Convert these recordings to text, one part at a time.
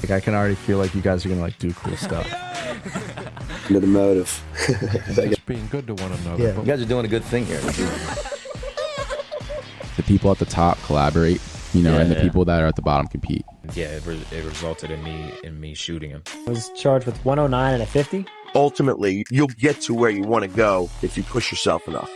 Like I can already feel like you guys are gonna like do cool stuff. Into the motive. Just being good to one another. Yeah, you guys are doing a good thing here. The people at the top collaborate, and the people that are at the bottom compete. Yeah, it resulted in me shooting him. I was charged with 109 and a 50. Ultimately, you'll get to where you want to go if you push yourself enough.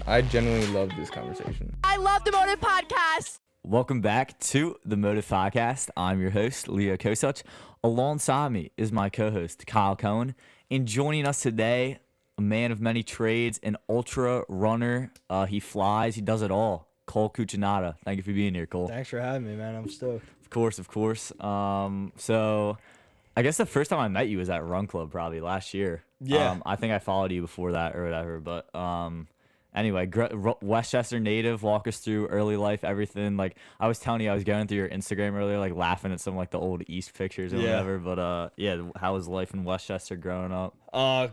I genuinely love this conversation. I love the Motive Podcast. Welcome back to the Motive Podcast. I'm your host, Leo Kosuch. Alongside me is my co-host, Kyle Cohen. And joining us today, a man of many trades, an ultra runner. He flies, he does it all. Cole Cucinotta. Thank you for being here, Cole. Thanks for having me, man. I'm stoked. Of course. So I guess the first time I met you was at Run Club probably last year. Yeah. I think I followed you before that or whatever, but anyway, Westchester native, walk us through early life, everything. Like I was telling you, I was going through your Instagram earlier, like laughing at some like the old East pictures and whatever. But how was life in Westchester growing up? It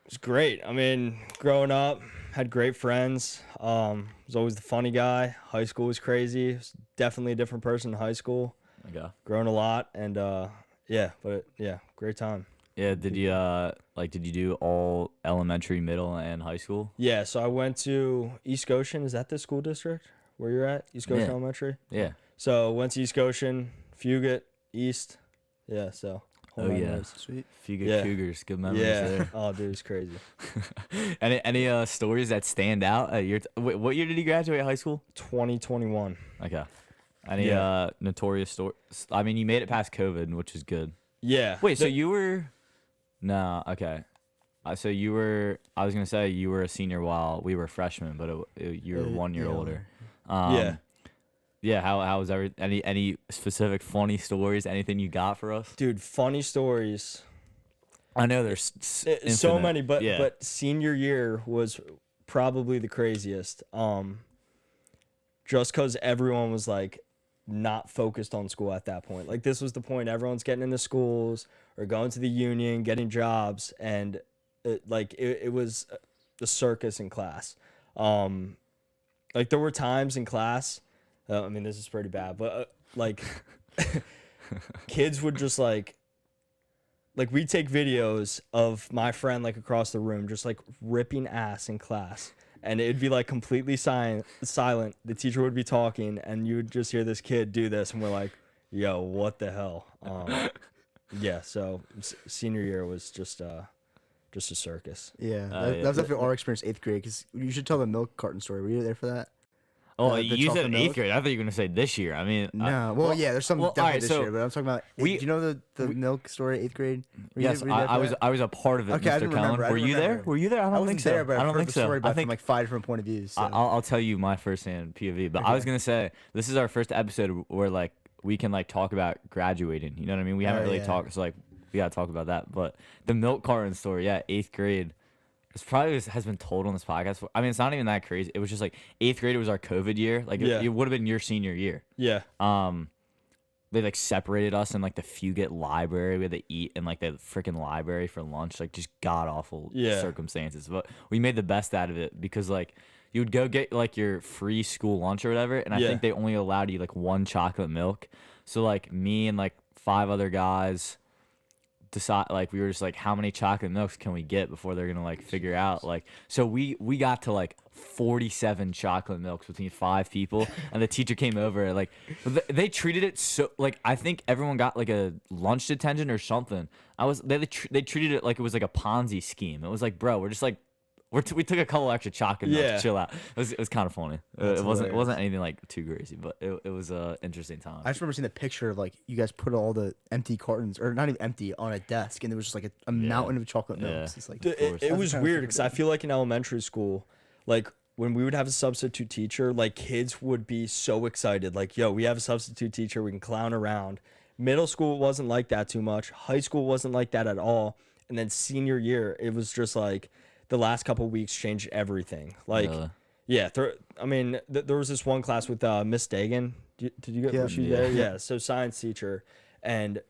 was great. I mean, growing up, had great friends. Was always the funny guy. High school was crazy. Was definitely a different person in high school. Okay. Grown a lot, and great time. Yeah, did you do all elementary, middle, and high school? Yeah, so I went to East Goshen. Is that the school district where you're at? East Goshen Elementary? Yeah. So went to East Goshen, Fugate, East. Yeah, so. Sweet. Fugate Cougars, good memories there. Oh, dude, it's crazy. Any stories that stand out? What year did you graduate high school? 2021. Okay. Any notorious stories? I mean, you made it past COVID, which is good. Yeah. Wait, so you were... No, okay. So you were... I was going to say you were a senior while we were freshmen, but you were 1 year older. Yeah, how was any specific funny stories? Anything you got for us? Dude, funny stories. I know there's so many, but senior year was probably the craziest. Just because everyone was like not focused on school at that point. Like this was the point everyone's getting into schools or going to the union, getting jobs, and it was the circus in class. Like there were times in class. I mean, this is pretty bad, but kids would just like we'd take videos of my friend like across the room just like ripping ass in class, and it'd be like completely silent. The teacher would be talking, and you would just hear this kid do this, and we're like, "Yo, what the hell?" So senior year was just a circus. Yeah, that was definitely our experience 8th grade. Because you should tell the milk carton story. Were you there for that? Oh, you said 8th grade. I thought you were going to say this year. I mean... No. There's some definitely this year, but I'm talking about... do you know the milk story, 8th grade? Yes, I was a part of it, okay, Mr. Cowan. Were you there? Were you there? I don't think so. There, but I don't think so. Story from like 5 different point of views. So. I'll tell you my firsthand POV, but I was going to say, this is our first episode where like we can like talk about graduating. You know what I mean? We haven't really talked, so like we got to talk about that. But the milk carton story, 8th grade... It's probably has been told on this podcast. I mean, it's not even that crazy. It was just like 8th grade was our COVID year. Like it would have been your senior year. Yeah. They like separated us in like the Fugate library. We had to eat in like the freaking library for lunch. Like just god awful circumstances. But we made the best out of it because like you would go get like your free school lunch or whatever, and I think they only allowed you like 1 chocolate milk. So like me and like 5 other guys decide like we were just like, how many chocolate milks can we get before they're gonna like figure out like, so we got to like 47 chocolate milks between 5 people, and the teacher came over like they treated it so like I think everyone got like a lunch detention or something. They treated it like it was like a Ponzi scheme. It was like, bro, we're just like we took a couple extra chocolate milks to chill out. It was kind of funny. It wasn't anything like too crazy, but it was a interesting time. I just remember seeing the picture of like you guys put all the empty cartons, or not even empty, on a desk, and there was just like a mountain of chocolate milks. It's like it was weird because I feel like in elementary school, like when we would have a substitute teacher, like kids would be so excited, like, yo, we have a substitute teacher, we can clown around. Middle school wasn't like that too much. High school wasn't like that at all. And then senior year, it was just like the last couple weeks changed everything. Like, there was this one class with Miss Dagan. Did you get was she there? Yeah. So science teacher, and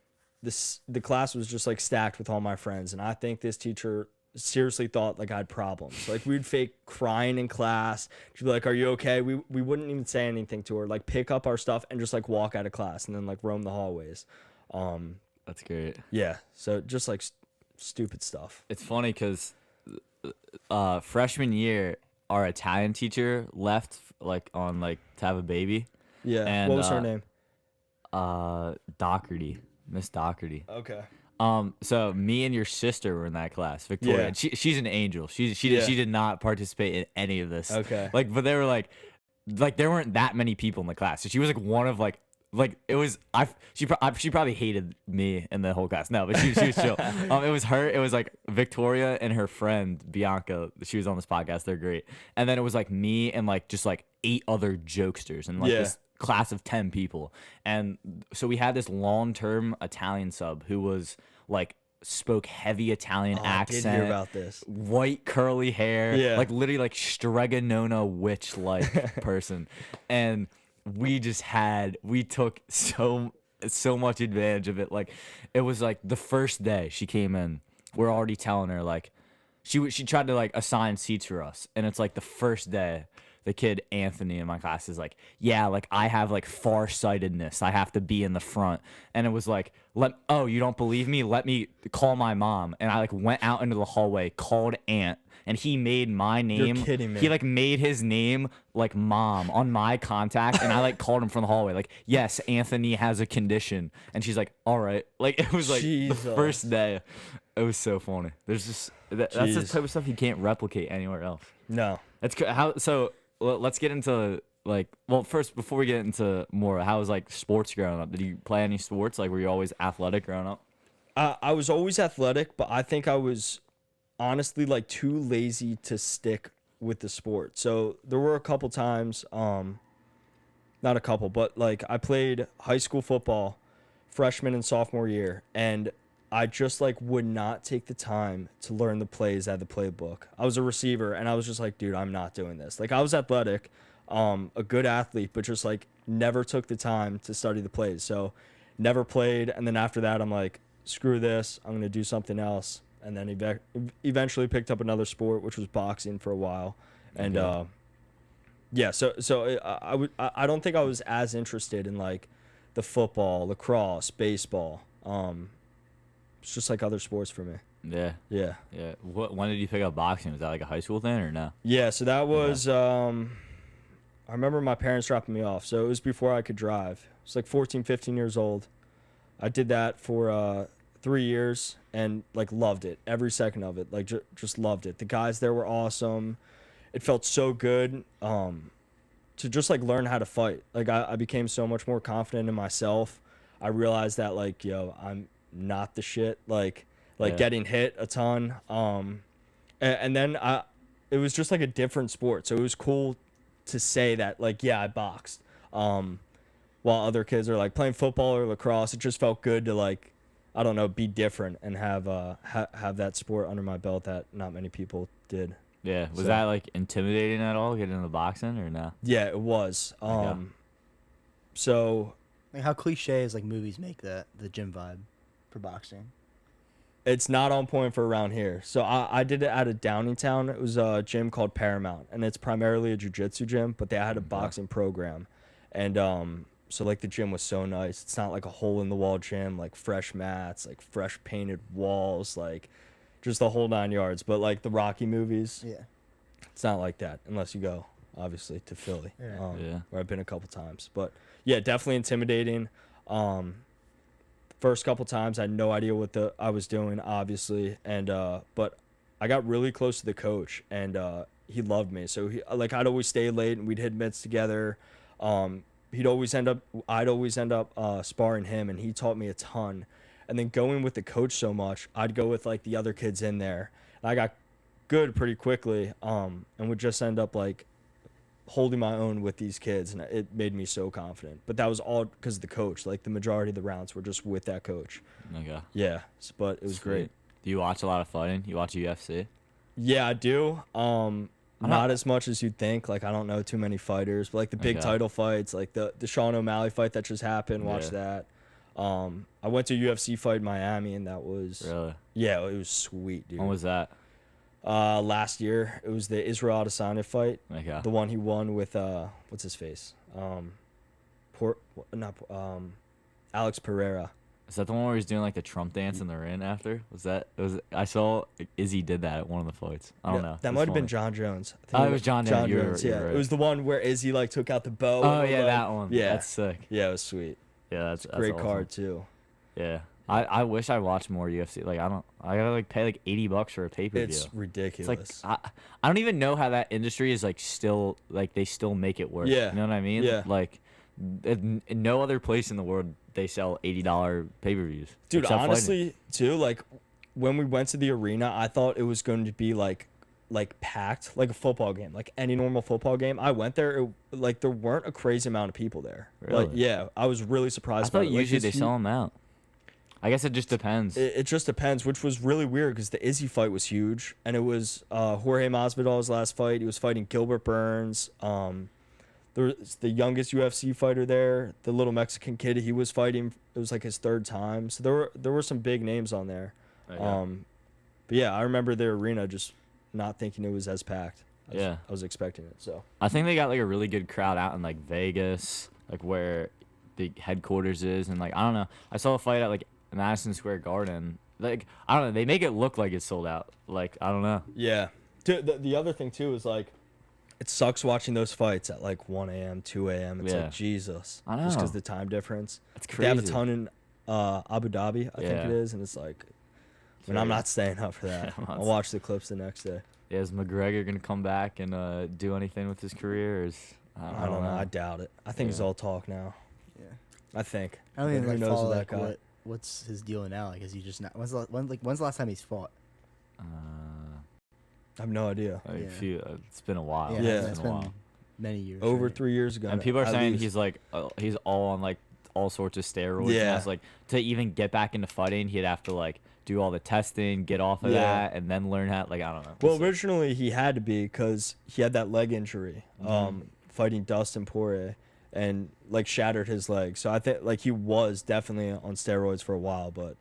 the class was just like stacked with all my friends. And I think this teacher seriously thought like I had problems. Like we'd fake crying in class. She'd be like, "Are you okay?" We wouldn't even say anything to her. Like pick up our stuff and just like walk out of class and then like roam the hallways. That's great. Yeah. So just like stupid stuff. It's funny because freshman year, our Italian teacher left like on like to have a baby. Yeah. And, what was her name? Doherty, Miss Doherty. Okay. So me and your sister were in that class, Victoria. Yeah. And she's an angel. She did not participate in any of this. Okay. Like, but they were like there weren't that many people in the class. So she was like one of like it was she probably hated me and the whole class. No, but she was chill. It was her. It was like Victoria and her friend Bianca. She was on this podcast. They're great. And then it was like me and like just like 8 other jokesters and like this class of 10 people. And so we had this long-term Italian sub who was like spoke heavy Italian accent. I did hear about this. White curly hair, like literally like Stregonona witch like person. And we took so much advantage of it. Like it was like the first day she came in, we're already telling her like she tried to like assign seats for us, and it's like the first day the kid Anthony in my class is like, yeah, like I have like farsightedness, I have to be in the front. And it was like, you don't believe me, let me call my mom. And I like went out into the hallway, called Aunt, and he made my name. You're kidding me. He like made his name like mom on my contact, and I like called him from the hallway like, yes, Anthony has a condition. And she's like, all right. Like it was like the first day. It was so funny. There's just that's the type of stuff you can't replicate anywhere else. No. That's how. So let's get into like, well, first before we get into more, how was like sports growing up? Did you play any sports? Like, were you always athletic growing up? I was always athletic, but I think I was honestly like too lazy to stick with the sport. So there were a couple times, not a couple, but like I played high school football freshman and sophomore year, and I just like would not take the time to learn the plays out of the playbook. I was a receiver, and I was just like, dude, I'm not doing this. Like I was athletic, a good athlete, but just like never took the time to study the plays. So never played. And then after that, I'm like, screw this, I'm going to do something else. And then eventually picked up another sport, which was boxing for a while. And I don't think I was as interested in like the football, lacrosse, baseball. It's just like other sports for me. Yeah. Yeah. Yeah. When did you pick up boxing? Was that like a high school thing or no? Yeah, so that was I remember my parents dropping me off. So it was before I could drive. I was like 14, 15 years old. I did that for 3 years and like loved it. Every second of it. Like just loved it. The guys there were awesome. It felt so good to just like learn how to fight. Like I became so much more confident in myself. I realized that like, I'm not the shit. Like getting hit a ton. And then it was just like a different sport. So it was cool to say that like, yeah, I boxed. While other kids are like playing football or lacrosse, it just felt good to like, I don't know, be different and have that sport under my belt that not many people did. Yeah. Was that like intimidating at all, getting into boxing or no? Yeah, it was. So like how cliche is like movies make the gym vibe for boxing? It's not on point for around here. So I did it out of Downingtown. It was a gym called Paramount, and it's primarily a jiu-jitsu gym, but they had a boxing program. And so like the gym was so nice. It's not like a hole-in-the-wall gym, like fresh mats, like fresh painted walls, like just the whole 9 yards. But like the Rocky movies, it's not like that unless you go, obviously, to Philly, where I've been a couple times. But yeah, definitely intimidating. First couple times I had no idea what I was doing, obviously, and but I got really close to the coach, and he loved me. So I'd always stay late and we'd hit mitts together. I'd always end up sparring him, and he taught me a ton. And then going with the coach so much, I'd go with like the other kids in there, and I got good pretty quickly, and would just end up like holding my own with these kids, and it made me so confident. But that was all because of the coach. Like the majority of the rounds were just with that coach. Okay. Yeah, but it was great. Do you watch a lot of fighting? You watch UFC? Yeah, I do. Not as much as you'd think. Like I don't know too many fighters, but like the big title fights, like the Sean O'Malley fight that just happened. Watch that. I went to a UFC fight in Miami, and that was really, yeah, it was sweet, dude. When was that? Last year, it was the Israel Adesanya fight. Okay. The one he won with what's his face? Alex Pereira. Is that the one where he's doing like the Trump dance in the ring after? I saw Izzy did that at one of the fights. I don't know. That might have been John Jones. I think Oh, it was John Jones. Yeah, Right. it was the one where Izzy like took out the bow. Oh and, yeah, like, that one. Yeah, That's sick. Yeah, it was sweet. Yeah, that's Great awesome. card too. Yeah. I wish I watched more UFC. Like I gotta like pay like $80 for a pay-per-view. It's ridiculous. It's like I don't even know how that industry is like still like they still make it work. Yeah. You know what I mean? Yeah. Like in no other place in the world they sell $80 pay-per-views. Dude, except honestly, fighting. too, like when we went to the arena, I thought it was going to be like packed, like a football game, like any normal football game. I went there, like there weren't a crazy amount of people there. Really? Like, yeah, I was really surprised. I thought by it. Like, usually they this- sell them out. I guess it just depends. It just depends, which was really weird because the Izzy fight was huge, and it was Jorge Masvidal's last fight. He was fighting Gilbert Burns. There was the youngest UFC fighter there, the little Mexican kid. He was fighting. It was like his third time. So there were some big names on there. Okay. But yeah, I remember the arena just not thinking it was as packed. I was expecting it. So I think they got like a really good crowd out in like Vegas, like where the headquarters is, and like I don't know. I saw a fight at like Madison Square Garden. Like I don't know. They make it look like it's sold out. Like I don't know. yeah. The other thing too is like, it sucks watching those fights at like 1 a.m., 2 a.m. It's like Jesus. I know. Just because the time difference. It's They have a crazy. ton in Abu Dhabi, I think Yeah. it is, and it's like, I'm not staying up for that. Yeah, I'll watch the clips the next day. Yeah, is McGregor gonna come back and do anything with his career? Or is I don't know. I doubt it. I think it's all talk now. Yeah. I think. I don't even Who like knows follow with like that guy? what's his deal now? Like, is he just not? When's the last time he's fought? I have no idea. Yeah. It's been a while. Yeah, it's been a while. Many years. Over right? 3 years ago. And people are at saying least. he's like he's all on like all sorts of steroids. Yeah. And it's like to even get back into fighting, he'd have to like do all the testing, get off of Yeah. that, and then learn how. Like I don't know. Well, originally he had to be because he had that leg injury, fighting Dustin Poirier, and like shattered his leg. So I think like he was definitely on steroids for a while, but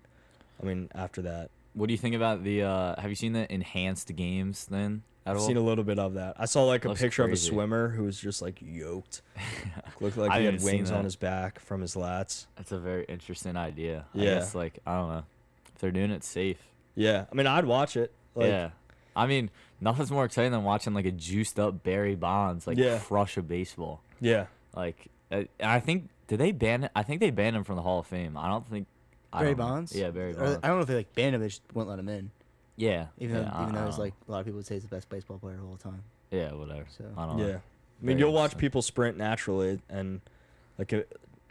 I mean after that, What do you think about the? Have you seen the enhanced games then? At I've all? seen a little bit of that. I saw like a Looks picture of a crazy. swimmer who was just like yoked. Looked like I he haven't had seen wings on that. his back from his lats. That's a very interesting idea. I Yeah. guess, like I don't know if they're doing it safe. Yeah, I mean I'd watch it. Like, Yeah. I mean, nothing's more exciting than watching like a juiced up Barry Bonds like Yeah. crush a baseball. Yeah. Like, and I think did they ban it? I think they banned him from the Hall of Fame. I don't think Barry don't know. Bonds. Yeah, Barry Or, Bonds. I don't know if they like banned him. They just wouldn't let him in. Yeah. Even yeah, though I he's don't like a lot of people would say he's the best baseball player of all time. know. Yeah, whatever. So I don't know. Yeah. I mean, Very you'll watch interesting. people sprint naturally, and like,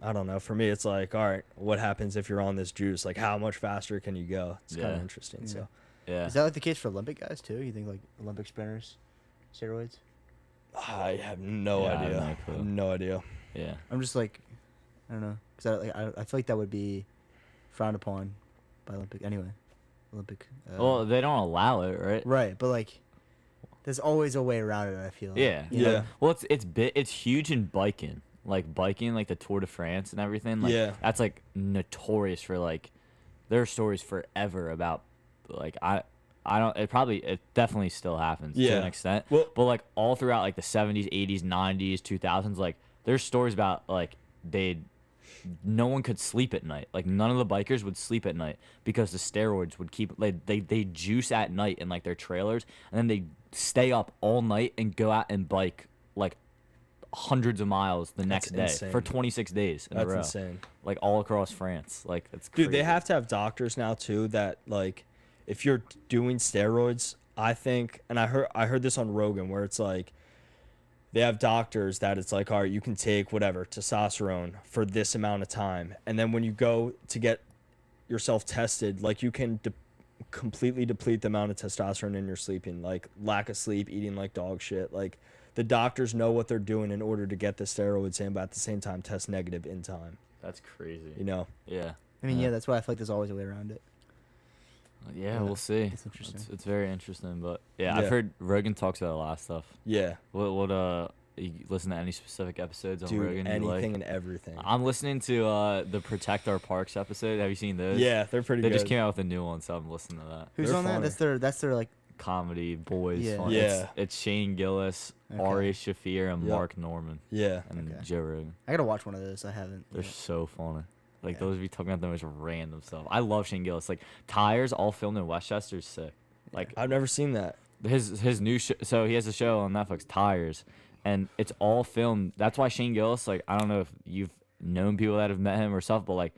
I don't know. For me, it's like, all right, what happens if you're on this juice? Like, how much faster can you go? It's kind Yeah. of interesting. Yeah. So, Yeah. Is that like the case for Olympic guys too? You think like Olympic sprinters, steroids? I have no Yeah, I have idea. no I have clue. no idea. Yeah. I'm just like, I don't know, because I feel like that would be frowned upon by Olympic anyway. Olympic. Well, they don't allow it, right? Right, but like, there's always a way around it. I feel. Like, Yeah. you know? Yeah. Well, it's huge in biking, like the Tour de France and everything. Like, Yeah. That's like notorious for like, there are stories forever about like I don't. It definitely still happens to Yeah. an extent. Well- but like all throughout like the 70s, 80s, 90s, 2000s, like there's stories about like no one could sleep at night. Like none of the bikers would sleep at night because the steroids would keep like they juice at night in like their trailers, and then they stay up all night and go out and bike like hundreds of miles the next day insane. for 26 days in a That's row. insane. Like all across France. Like it's crazy. Dude, they have to have doctors now too that like, if you're doing steroids, I think, and I heard this on Rogan where it's like, they have doctors that it's like, all right, you can take whatever testosterone for this amount of time, and then when you go to get yourself tested, like you can completely deplete the amount of testosterone in your sleeping, like lack of sleep, eating like dog shit. Like the doctors know what they're doing in order to get the steroids in, but at the same time test negative in time. That's crazy. You know? Yeah. I mean, yeah, that's why I feel like there's always a way around it. Yeah, we'll see. It's interesting. It's very interesting, but yeah, Yeah. I've heard Rogan talks about a lot of stuff. Yeah. What you listen to any specific episodes on Dude, Rogan? you anything like? and everything. I'm listening to the Protect Our Parks episode. Have you seen those? Yeah, they're pretty They good. just came out with a new one, so I'm listening to that. Who's They're on that? funny. That's their like comedy boys. Yeah. Fun. Yeah. It's Shane Gillis, Okay. Ari Shafir, and Yep. Mark Norman, Yeah. and Okay. Joe Rogan. I gotta watch one of those. I haven't. They're yet. so funny. Like Yeah. those be talking about the most random stuff. I love Shane Gillis. Like Tires, all filmed in Westchester, is sick. Like I've never seen that. his new show. So he has a show on Netflix, Tires, and it's all filmed. That's why Shane Gillis. Like I don't know if you've known people that have met him or stuff, but like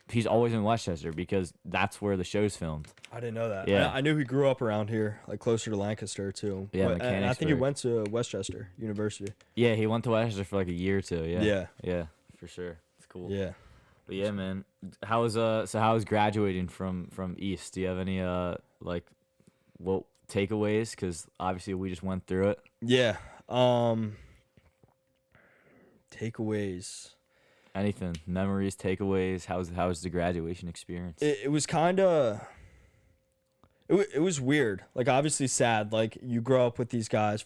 he's always in Westchester because that's where the show's filmed. I didn't know that. Yeah. I knew he grew up around here, like closer to Lancaster too. Yeah, But- and I think he Mechanicsburg. went to Westchester University. Yeah, he went to Westchester for like a year or two. Yeah. Yeah. Yeah, for sure. It's cool. Yeah. But yeah, man. How was graduating from East? Do you have any like what takeaways? Because obviously we just went through it. Yeah. Takeaways. Anything, memories, takeaways. How's the graduation experience? It was kind of. It was weird. Like obviously sad. Like you grow up with these guys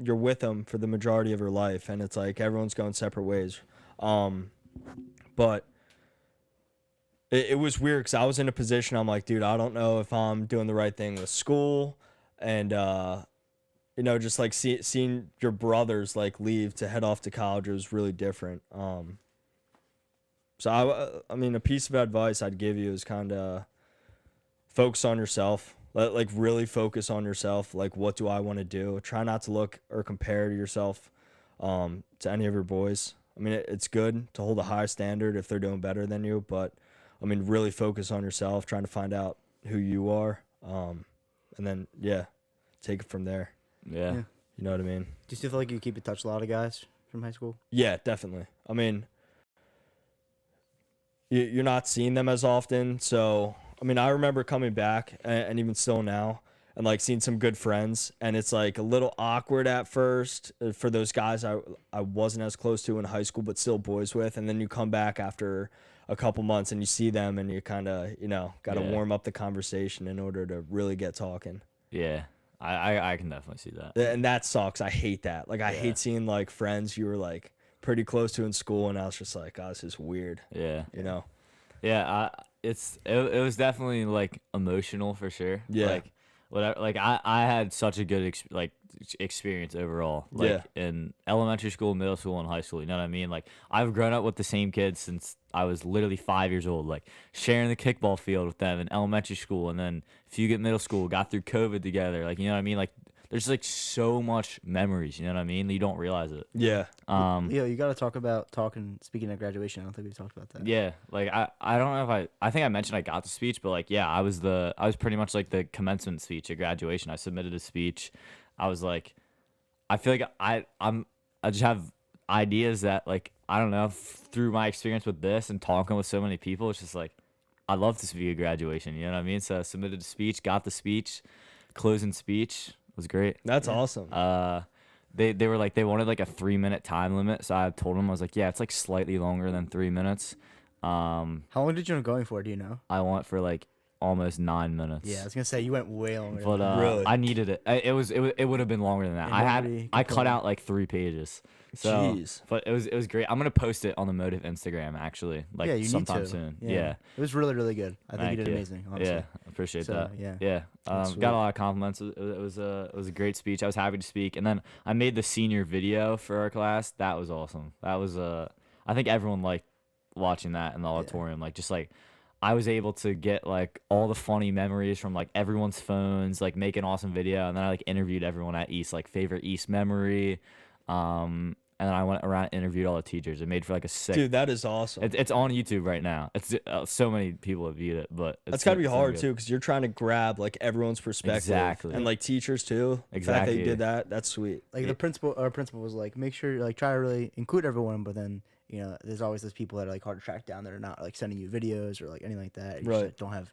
you're with them for the majority of your life, and it's like everyone's going separate ways. But it was weird because I was in a position. I'm like, dude, I don't know if I'm doing the right thing with school, and just like seeing your brothers like leave to head off to college was really different. So I mean, a piece of advice I'd give you is kind of focus on yourself. Like really focus on yourself. Like, what do I want to do? Try not to look or compare to yourself to any of your boys. I mean, it's good to hold a high standard if they're doing better than you, but I mean, really focus on yourself, trying to find out who you are, and then take it from there. Yeah. Yeah. You know what I mean? Do you still feel like you keep in touch with a lot of guys from high school? Yeah, definitely. I mean, you're not seeing them as often, so I mean, I remember coming back, and even still now, and like seeing some good friends, and it's like a little awkward at first for those guys I wasn't as close to in high school, but still boys with, and then you come back after a couple months and you see them, and you kind of got to warm up the conversation in order to really get talking. Yeah. I can definitely see that. And that sucks. I hate that. Like I hate seeing like friends you were like pretty close to in school, and I was just like, oh, this is weird. Yeah. You know? Yeah, it was definitely like emotional for sure. Yeah. Like I had such a good experience overall. Like in elementary school, middle school, and high school. You know what I mean? Like I've grown up with the same kids since I was literally 5 years old. Like sharing the kickball field with them in elementary school, and then if you get middle school, got through COVID together. Like you know what I mean? Like there's like so much memories. You know what I mean? You don't realize it. Yeah. Leo, you got to talk about speaking of graduation. I don't think we've talked about that. Yeah, like I don't know if I think I mentioned I got the speech, but like I was pretty much like the commencement speech at graduation. I submitted a speech. I was like, I feel like I just have ideas that like I don't know through my experience with this and talking with so many people. It's just like I'd love to be a graduation. You know what I mean? So I submitted a speech, got the speech, closing speech was great. That's awesome. They were like they wanted like a 3-minute time limit, so I told them I was like, yeah, it's like slightly longer than 3 minutes. How long did you end up going for? Do you know? I went for like almost 9 minutes. Yeah, I was gonna say you went way longer. But Really? I needed it. It would have been longer than that. And I cut out like 3 pages. So, Jeez. but it was great. I'm gonna post it on the Motive Instagram actually, like yeah, you sometime need to. soon. Yeah. Yeah. It was really, really good. I think Thank you did you. amazing. Honestly. Yeah, appreciate So, that. yeah. Yeah. That's sweet. Got a lot of compliments. It was a great speech. I was happy to speak, and then I made the senior video for our class. That was awesome. That was I think everyone liked watching that in the auditorium. Like just like I was able to get like all the funny memories from like everyone's phones, like make an awesome video, and then I like interviewed everyone at East, like favorite East memory. And then I went around and interviewed all the teachers. It made for like a sick. Dude, that is awesome. It's on YouTube right now. It's so many people have viewed it, but That's got to be it's so hard good. too, because you're trying to grab like everyone's perspective. Exactly. And like teachers too. The fact that you Exactly. did that, that's sweet. Like our principal was like, make sure like try to really include everyone, but then there's always those people that are like hard to track down that are not like sending you videos or like anything like that. You Right. just like, don't have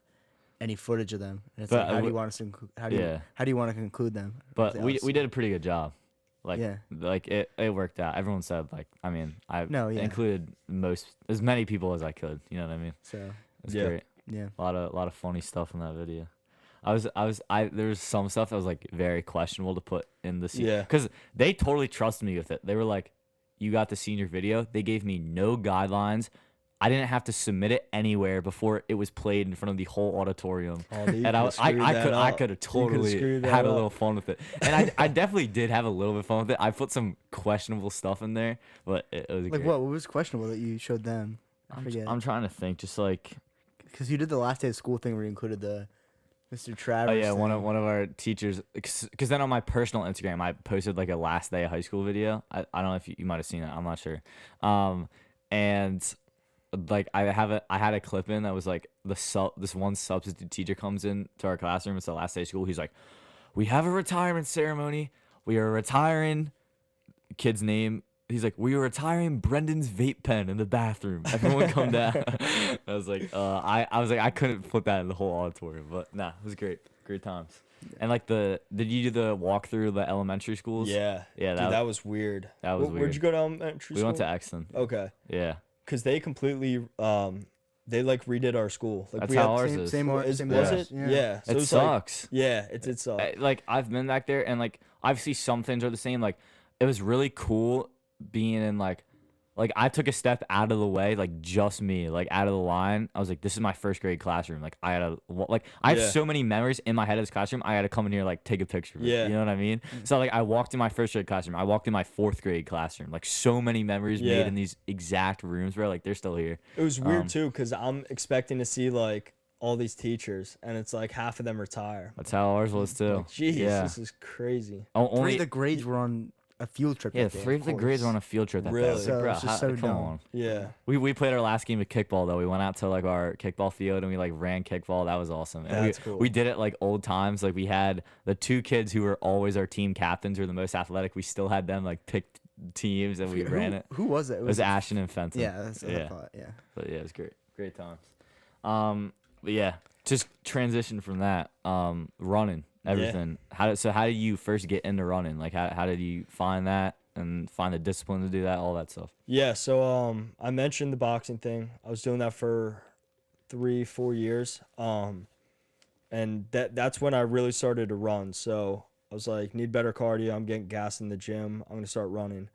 any footage of them. And it's But like, how do we- you want us to how do you want to conclude them? But It's we did a pretty good job. Like Yeah. like it worked out. Everyone said like I mean I No, yeah. included as many people as I could. You know what I mean? So It's Yeah. great. yeah. A lot of funny stuff in that video. There was some stuff that was like very questionable to put in the Yeah. because they totally trusted me with it. They were like, "You got the senior video." They gave me no guidelines. I didn't have to submit it anywhere before it was played in front of the whole auditorium. Oh, And I could have totally had a little fun with it. And I definitely did have a little bit of fun with it. I put some questionable stuff in there, but it was Like great. what was questionable that you showed them? I forget. I'm trying to think, just like, Because you did the last day of school thing where you included the Mr. Travis. oh yeah, thing. one of our teachers. Because then on my personal Instagram, I posted like a last day of high school video. I don't know if you might have seen it. I'm not sure. And like I had a clip in that was like this one substitute teacher comes in to our classroom. It's the last day of school. He's like, "We have a retirement ceremony. We are retiring." Kid's name. He's like, "We are retiring Brendan's vape pen in the bathroom. Everyone come down." I was like, I couldn't put that in the whole auditorium, but nah, it was great times. And like did you do the walkthrough the elementary schools? Yeah. Yeah, Dude, that was weird. That was weird. Where'd you go to elementary school? We went to Exton. Okay. Yeah. Because they completely, they like redid our school. Like That's how ours is. Was yeah. it? Yeah. So it was sucks. Like, yeah, it did suck. Like I've been back there, and like obviously some things are the same. Like it was really cool being in like I took a step out of the way, like just me, like out of the line. I was like, this is my first grade classroom. Like I have so many memories in my head of this classroom. I had to come in here like take a picture of it. You know what I mean? So like I walked in my first grade classroom. I walked in my fourth grade classroom. Like so many memories made in these exact rooms where like they're still here. It was weird too, because I'm expecting to see like all these teachers, and it's like half of them retire. That's how ours was too. Like, jeez, this is crazy. Only the grades were on a field trip. Yeah, that day, 3 of the grades were on a field trip that day. I was like, So bro, it's just so come dumb. on. Yeah. We played our last game of kickball though. We went out to like our kickball field and we like ran kickball. That was awesome. And That's cool. We did it like old times. Like we had the 2 kids who were always our team captains, who were the most athletic. We still had them like picked teams and we ran it. Who was it? It was Ashton and Fenton. Yeah, that's what I thought. Yeah. But yeah, it was great times. But yeah, just transition from that. Running, everything. How did you first get into running? Like how did you find that and find the discipline to do that, all that stuff? Yeah, so I mentioned the boxing thing. I was doing that for 3-4 years. And that's when I really started to run. So I was like, need better cardio. I'm getting gas in the gym. I'm gonna start running.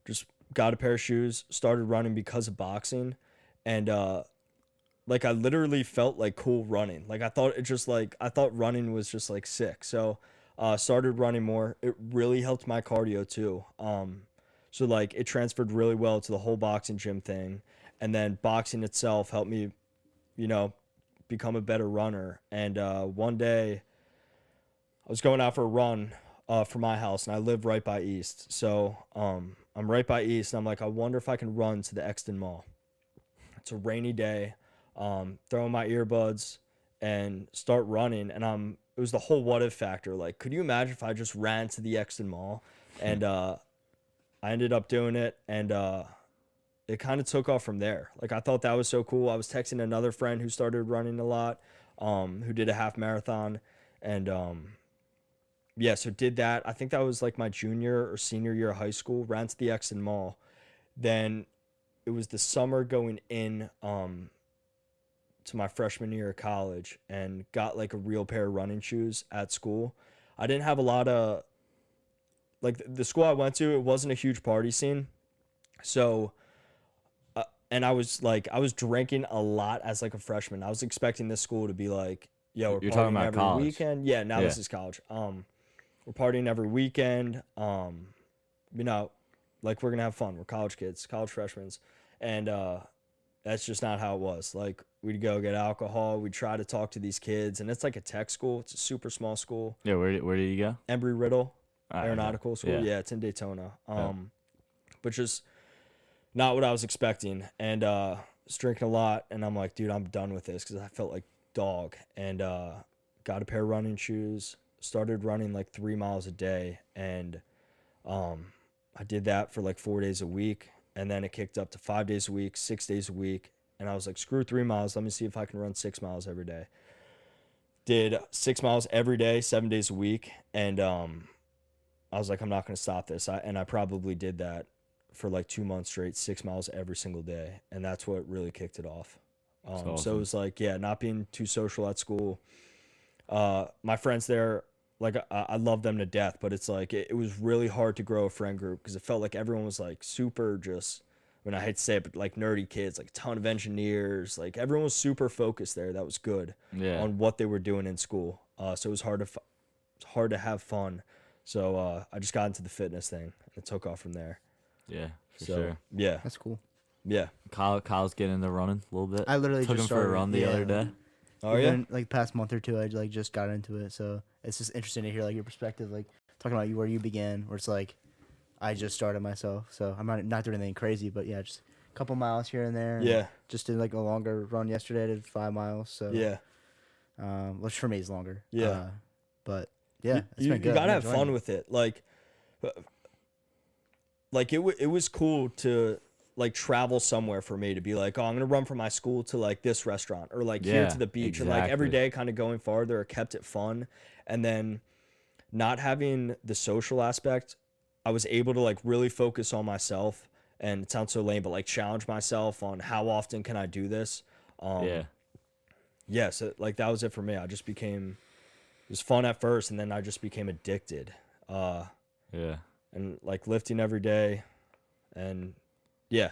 Just got a pair of shoes, started running because of boxing, and like I literally felt like cool running. Like I thought running was just like sick. So started running more. It really helped my cardio too. So like it transferred really well to the whole boxing gym thing, and then boxing itself helped me, become a better runner. And one day I was going out for a run from my house, and I live right by East. So I'm right by East, and I'm like, I wonder if I can run to the Exton Mall. It's a rainy day. Throw in my earbuds and start running, and it was the whole what if factor. Like, could you imagine if I just ran to the Exton Mall? And I ended up doing it, and it kind of took off from there. Like, I thought that was so cool. I was texting another friend who started running a lot, who did a half marathon, and so did that. I think that was like my junior or senior year of high school. Ran to the Exton Mall. Then it was the summer going in to my freshman year of college, and got like a real pair of running shoes at school. I didn't have a lot of, like, the school I went to, it wasn't a huge party scene. So, and I was drinking a lot as like a freshman. I was expecting this school to be like, yo, we're You're talking partying about every college. weekend. Yeah, now this is college. We're partying every weekend. Like, we're gonna have fun. We're college kids, college freshmen. And that's just not how it was. Like, we'd go get alcohol. We'd try to talk to these kids, and it's like a tech school. It's a super small school. Yeah, where did you go? Embry-Riddle Aeronautical School. Yeah, it's in Daytona. But just not what I was expecting. And was drinking a lot, and I'm like, dude, I'm done with this, because I felt like dog. And got a pair of running shoes, started running like 3 miles a day, and I did that for like 4 days a week. And then it kicked up to 5 days a week, 6 days a week. And I was like, screw 3 miles. Let me see if I can run 6 miles every day. Did 6 miles every day, 7 days a week. And I was like, I'm not going to stop this. And I probably did that for like 2 months straight, 6 miles every single day. And that's what really kicked it off. Awesome. So it was like, not being too social at school. My friends there, like, I love them to death, but it's like, it was really hard to grow a friend group, because it felt like everyone was like super just when I hate to say it, but like nerdy kids, like a ton of engineers, like everyone was super focused there. That was good on what they were doing in school. So it was hard to have fun. So I just got into the fitness thing and took off from there. Yeah, for So, sure. Yeah. That's cool. Yeah. Kyle's getting into running a little bit. I literally took just him started, for a run the other day. Oh yeah. Like the past month or two, I like just got into it. So it's just interesting to hear like your perspective, like talking about where you began, where it's like I just started myself. So I'm not doing anything crazy, but yeah, just a couple miles here and there. Yeah. Just did like a longer run yesterday. I did 5 miles. So Yeah. Which for me is longer. Yeah. But yeah, it's you been good. You gotta I'm have enjoying fun it. with it. Like it was cool to like travel somewhere for me to be like, oh, I'm gonna run from my school to like this restaurant or like here to the beach, and like every day kind of going farther. Kept it fun, and then not having the social aspect, I was able to like really focus on myself. And it sounds so lame, but like challenge myself on how often can I do this. Yeah, so like that was it for me. It was fun at first, and then I just became addicted. And like lifting every day, and yeah.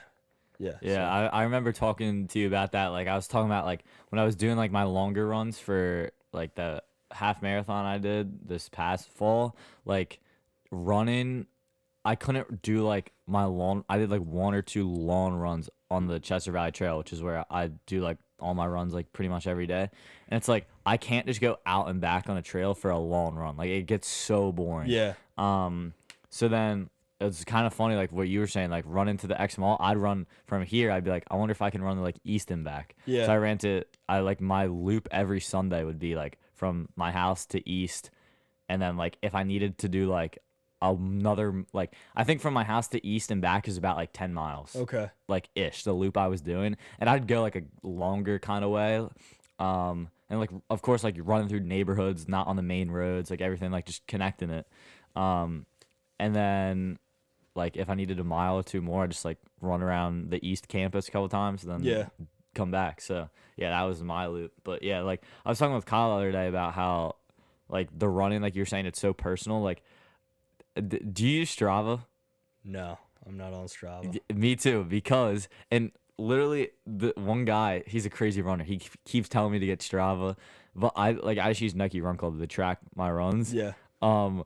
I remember talking to you about that. Like I was talking about like when I was doing like my longer runs for like the half marathon I did this past fall, like running, I couldn't do like I did like 1 or 2 long runs on the Chester Valley Trail, which is where I do like all my runs like pretty much every day. And it's like I can't just go out and back on a trail for a long run. Like it gets so boring. Yeah. So then it's kind of funny, like what you were saying, like run into the X Mall. I'd run from here. I'd be like, I wonder if I can run to like East and back. Yeah. So I like my loop every Sunday would be like from my house to East. And then like if I needed to do like another, like I think from my house to East and back is about like 10 miles. Okay. Like ish, the loop I was doing. And I'd go like a longer kind of way. And like, of course, like you're running through neighborhoods, not on the main roads, like everything, like just connecting it. And then, like, if I needed a mile or 2 more, I just, like, run around the East Campus a couple times and then come back. So, yeah, that was my loop. But, yeah, like, I was talking with Kyle the other day about how, like, the running, like you were saying, it's so personal. Like, do you use Strava? No, I'm not on Strava. Me too, because, and literally, the one guy, he's a crazy runner. He keeps telling me to get Strava. But I just use Nike Run Club to track my runs. Yeah. But,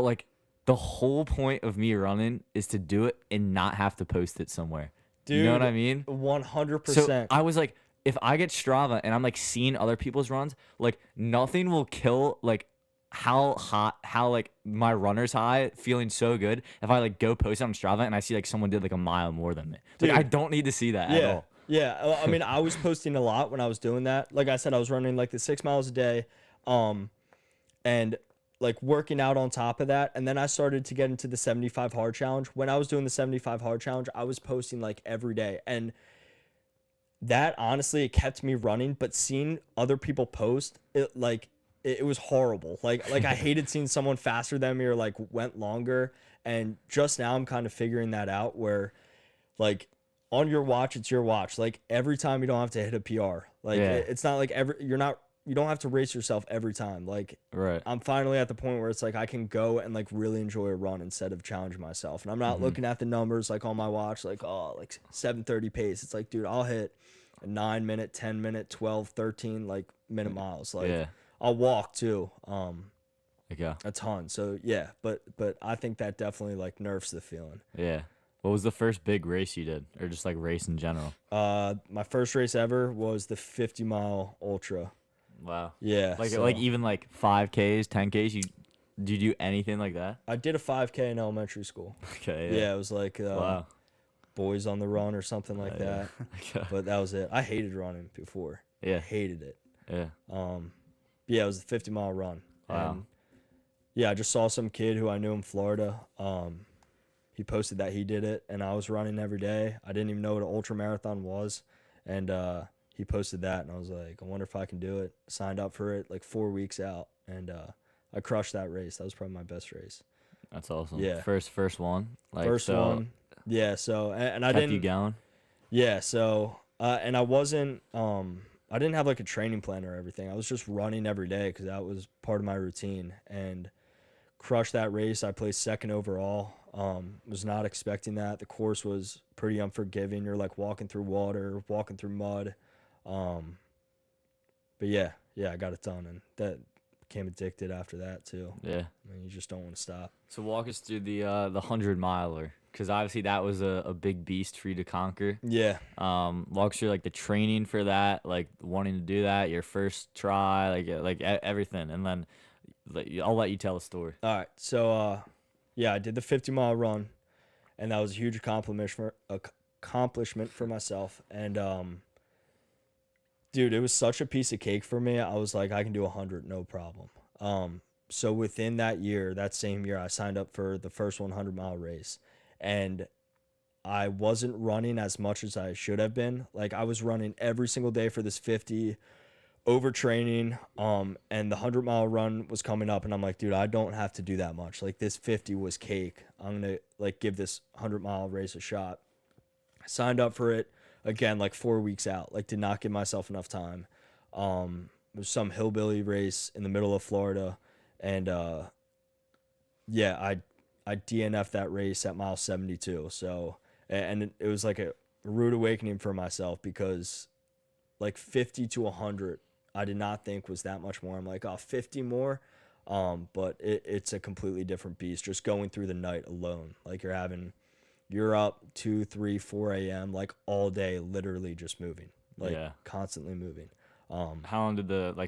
like, the whole point of me running is to do it and not have to post it somewhere. Dude, you know what I mean? 100%. So I was like, if I get Strava and I'm like seeing other people's runs, like nothing will kill like how like my runner's high feeling so good if I like go post it on Strava and I see like someone did like a mile more than me. Like I don't need to see that at all. Yeah. I mean, I was posting a lot when I was doing that. Like I said, I was running like the 6 miles a day. And like working out on top of that. And then I started to get into the 75 hard challenge. When I was doing the 75 hard challenge, I was posting like every day. And that honestly, it kept me running, but seeing other people post it, like it was horrible. Like I hated seeing someone faster than me or like went longer. And just now I'm kind of figuring that out where like on your watch, it's your watch. Like every time you don't have to hit a PR. Like it's not like you don't have to race yourself every time. Like I'm finally at the point where it's like I can go and like really enjoy a run instead of challenging myself. And I'm not looking at the numbers like on my watch, like, oh, like 7:30 pace. It's like, dude, I'll hit a 9 minute, 10 minute, 12, 13 like minute miles. Like I'll walk too. A ton. So yeah, but I think that definitely like nerfs the feeling. Yeah. What was the first big race you did, or just like race in general? My first race ever was the 50-mile ultra. Wow. Yeah. Like even like 5Ks, 10Ks. Do you do anything like that? I did a 5K in elementary school. Okay. Yeah, it was like Boys on the Run or something like that. But that was it. I hated running before. Yeah. I hated it. Yeah. Yeah, it was a 50-mile run. Wow. And yeah, I just saw some kid who I knew in Florida. He posted that he did it, and I was running every day. I didn't even know what an ultramarathon was, and he posted that, and I was like, I wonder if I can do it. Signed up for it like 4 weeks out, and I crushed that race. That was probably my best race. That's awesome. Yeah. First one. Like, first one. Yeah. So and I didn't. Kept you going. Yeah. So and I wasn't. I didn't have like a training plan or everything. I was just running every day because that was part of my routine, and crushed that race. I placed second overall. Was not expecting that. The course was pretty unforgiving. You're like walking through water, walking through mud. But yeah, I got it done, and that became addicted after that too. Yeah. I mean, you just don't want to stop. So walk us through the 100-miler, because obviously that was a big beast for you to conquer. Yeah. Walk us through like the training for that, like wanting to do that, your first try, like everything, and then I'll let you tell the story. All right. So yeah, I did the 50-mile run, and that was a huge accomplishment for myself. And dude, it was such a piece of cake for me. I was like, I can do 100, no problem. So within that same year, I signed up for the first 100-mile race, and I wasn't running as much as I should have been. Like, I was running every single day for this 50, overtraining, and the 100-mile run was coming up, and I'm like, dude, I don't have to do that much. Like, this 50 was cake. I'm gonna like give this 100-mile race a shot. I signed up for it again, like 4 weeks out. Like, did not give myself enough time. It was some hillbilly race in the middle of Florida. And yeah, I DNF'd that race at mile 72. So, and it was like a rude awakening for myself, because like 50 to 100, I did not think was that much more. I'm like, oh, 50 more. But it's a completely different beast. Just going through the night alone, like you're up 2, 3, 4 a.m. like all day, literally just moving, like constantly moving. How long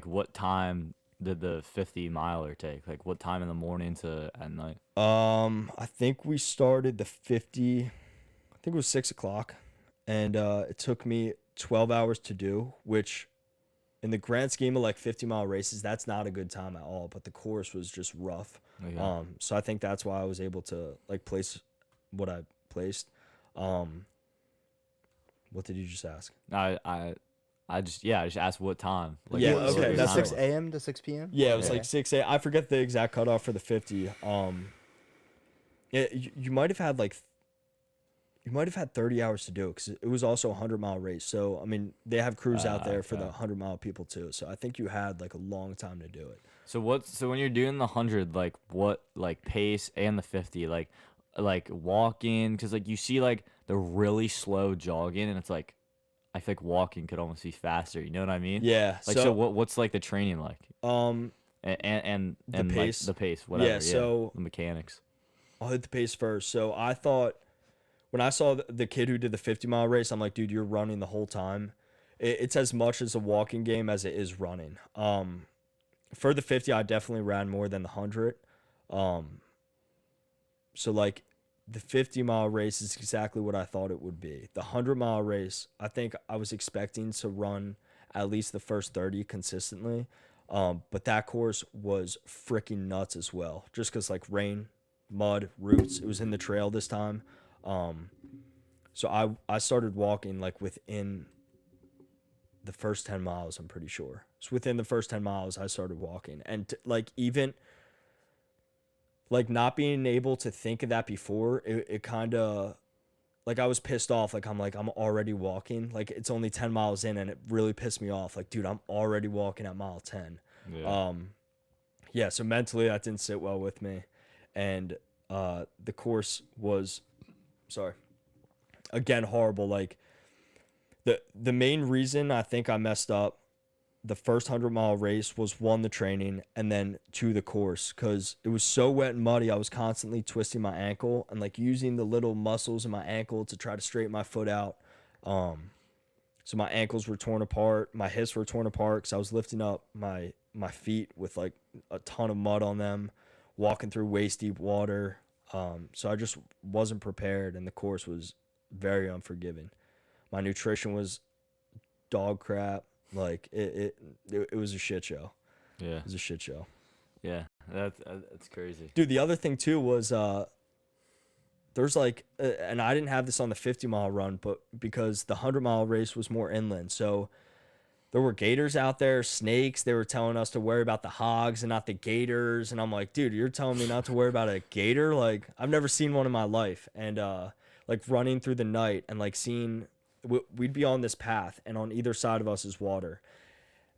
what time did the 50-miler take? Like, what time in the morning to at night? I think we started the 50, I think it was 6 o'clock, and it took me 12 hours to do, which in the grand scheme of like 50-mile races, that's not a good time at all, but the course was just rough. So I think that's why I was able to like place what I placed. What did you just ask? I just asked what time. Like, yeah, what okay. That's time 6 a.m. to 6 p.m.? Yeah, it was like 6 a.m. I forget the exact cutoff for the 50. You might have had 30 hours to do it, because it was also a 100-mile race. So, I mean, they have crews out there for the 100-mile people too. So I think you had like a long time to do it. So when you're doing the 100, like what, like pace and the 50, like walking, because like you see like the really slow jogging, and it's like, I feel like walking could almost be faster. You know what I mean? Yeah. Like, so what's like the training like? And the pace, like, the pace, whatever. Yeah. So the mechanics. I'll hit the pace first. So I thought, when I saw the kid who did the 50-mile race, I'm like, dude, you're running the whole time. It's as much as a walking game as it is running. For the 50, I definitely ran more than the 100. So like, the 50-mile race is exactly what I thought it would be. The 100-mile race, I think I was expecting to run at least the first 30 consistently. But that course was freaking nuts as well. Just because like rain, mud, roots. It was in the trail this time. So I started walking like within the first 10 miles, I'm pretty sure. So within the first 10 miles, I started walking. And like even like not being able to think of that before, it kind of, like I was pissed off. Like I'm already walking. Like it's only 10 miles in, and it really pissed me off. Like, dude, I'm already walking at mile 10. Yeah. So mentally that didn't sit well with me. And the course was, again, horrible. Like the main reason I think I messed up the first 100-mile race was, 1, the training, and then 2, the course, because it was so wet and muddy. I was constantly twisting my ankle and like using the little muscles in my ankle to try to straighten my foot out. So my ankles were torn apart, my hips were torn apart, because I was lifting up my feet with like a ton of mud on them, walking through waist deep water. So I just wasn't prepared, and the course was very unforgiving. My nutrition was dog crap. Like it was a shit show. Yeah, it was a shit show. Yeah, that's crazy, dude. The other thing too was there's like, and I didn't have this on the 50-mile run, but because the 100-mile race was more inland, so there were gators out there, snakes. They were telling us to worry about the hogs and not the gators, and I'm like, dude, you're telling me not to worry about a gator? Like, I've never seen one in my life. And like running through the night and like seeing, we'd be on this path, and on either side of us is water.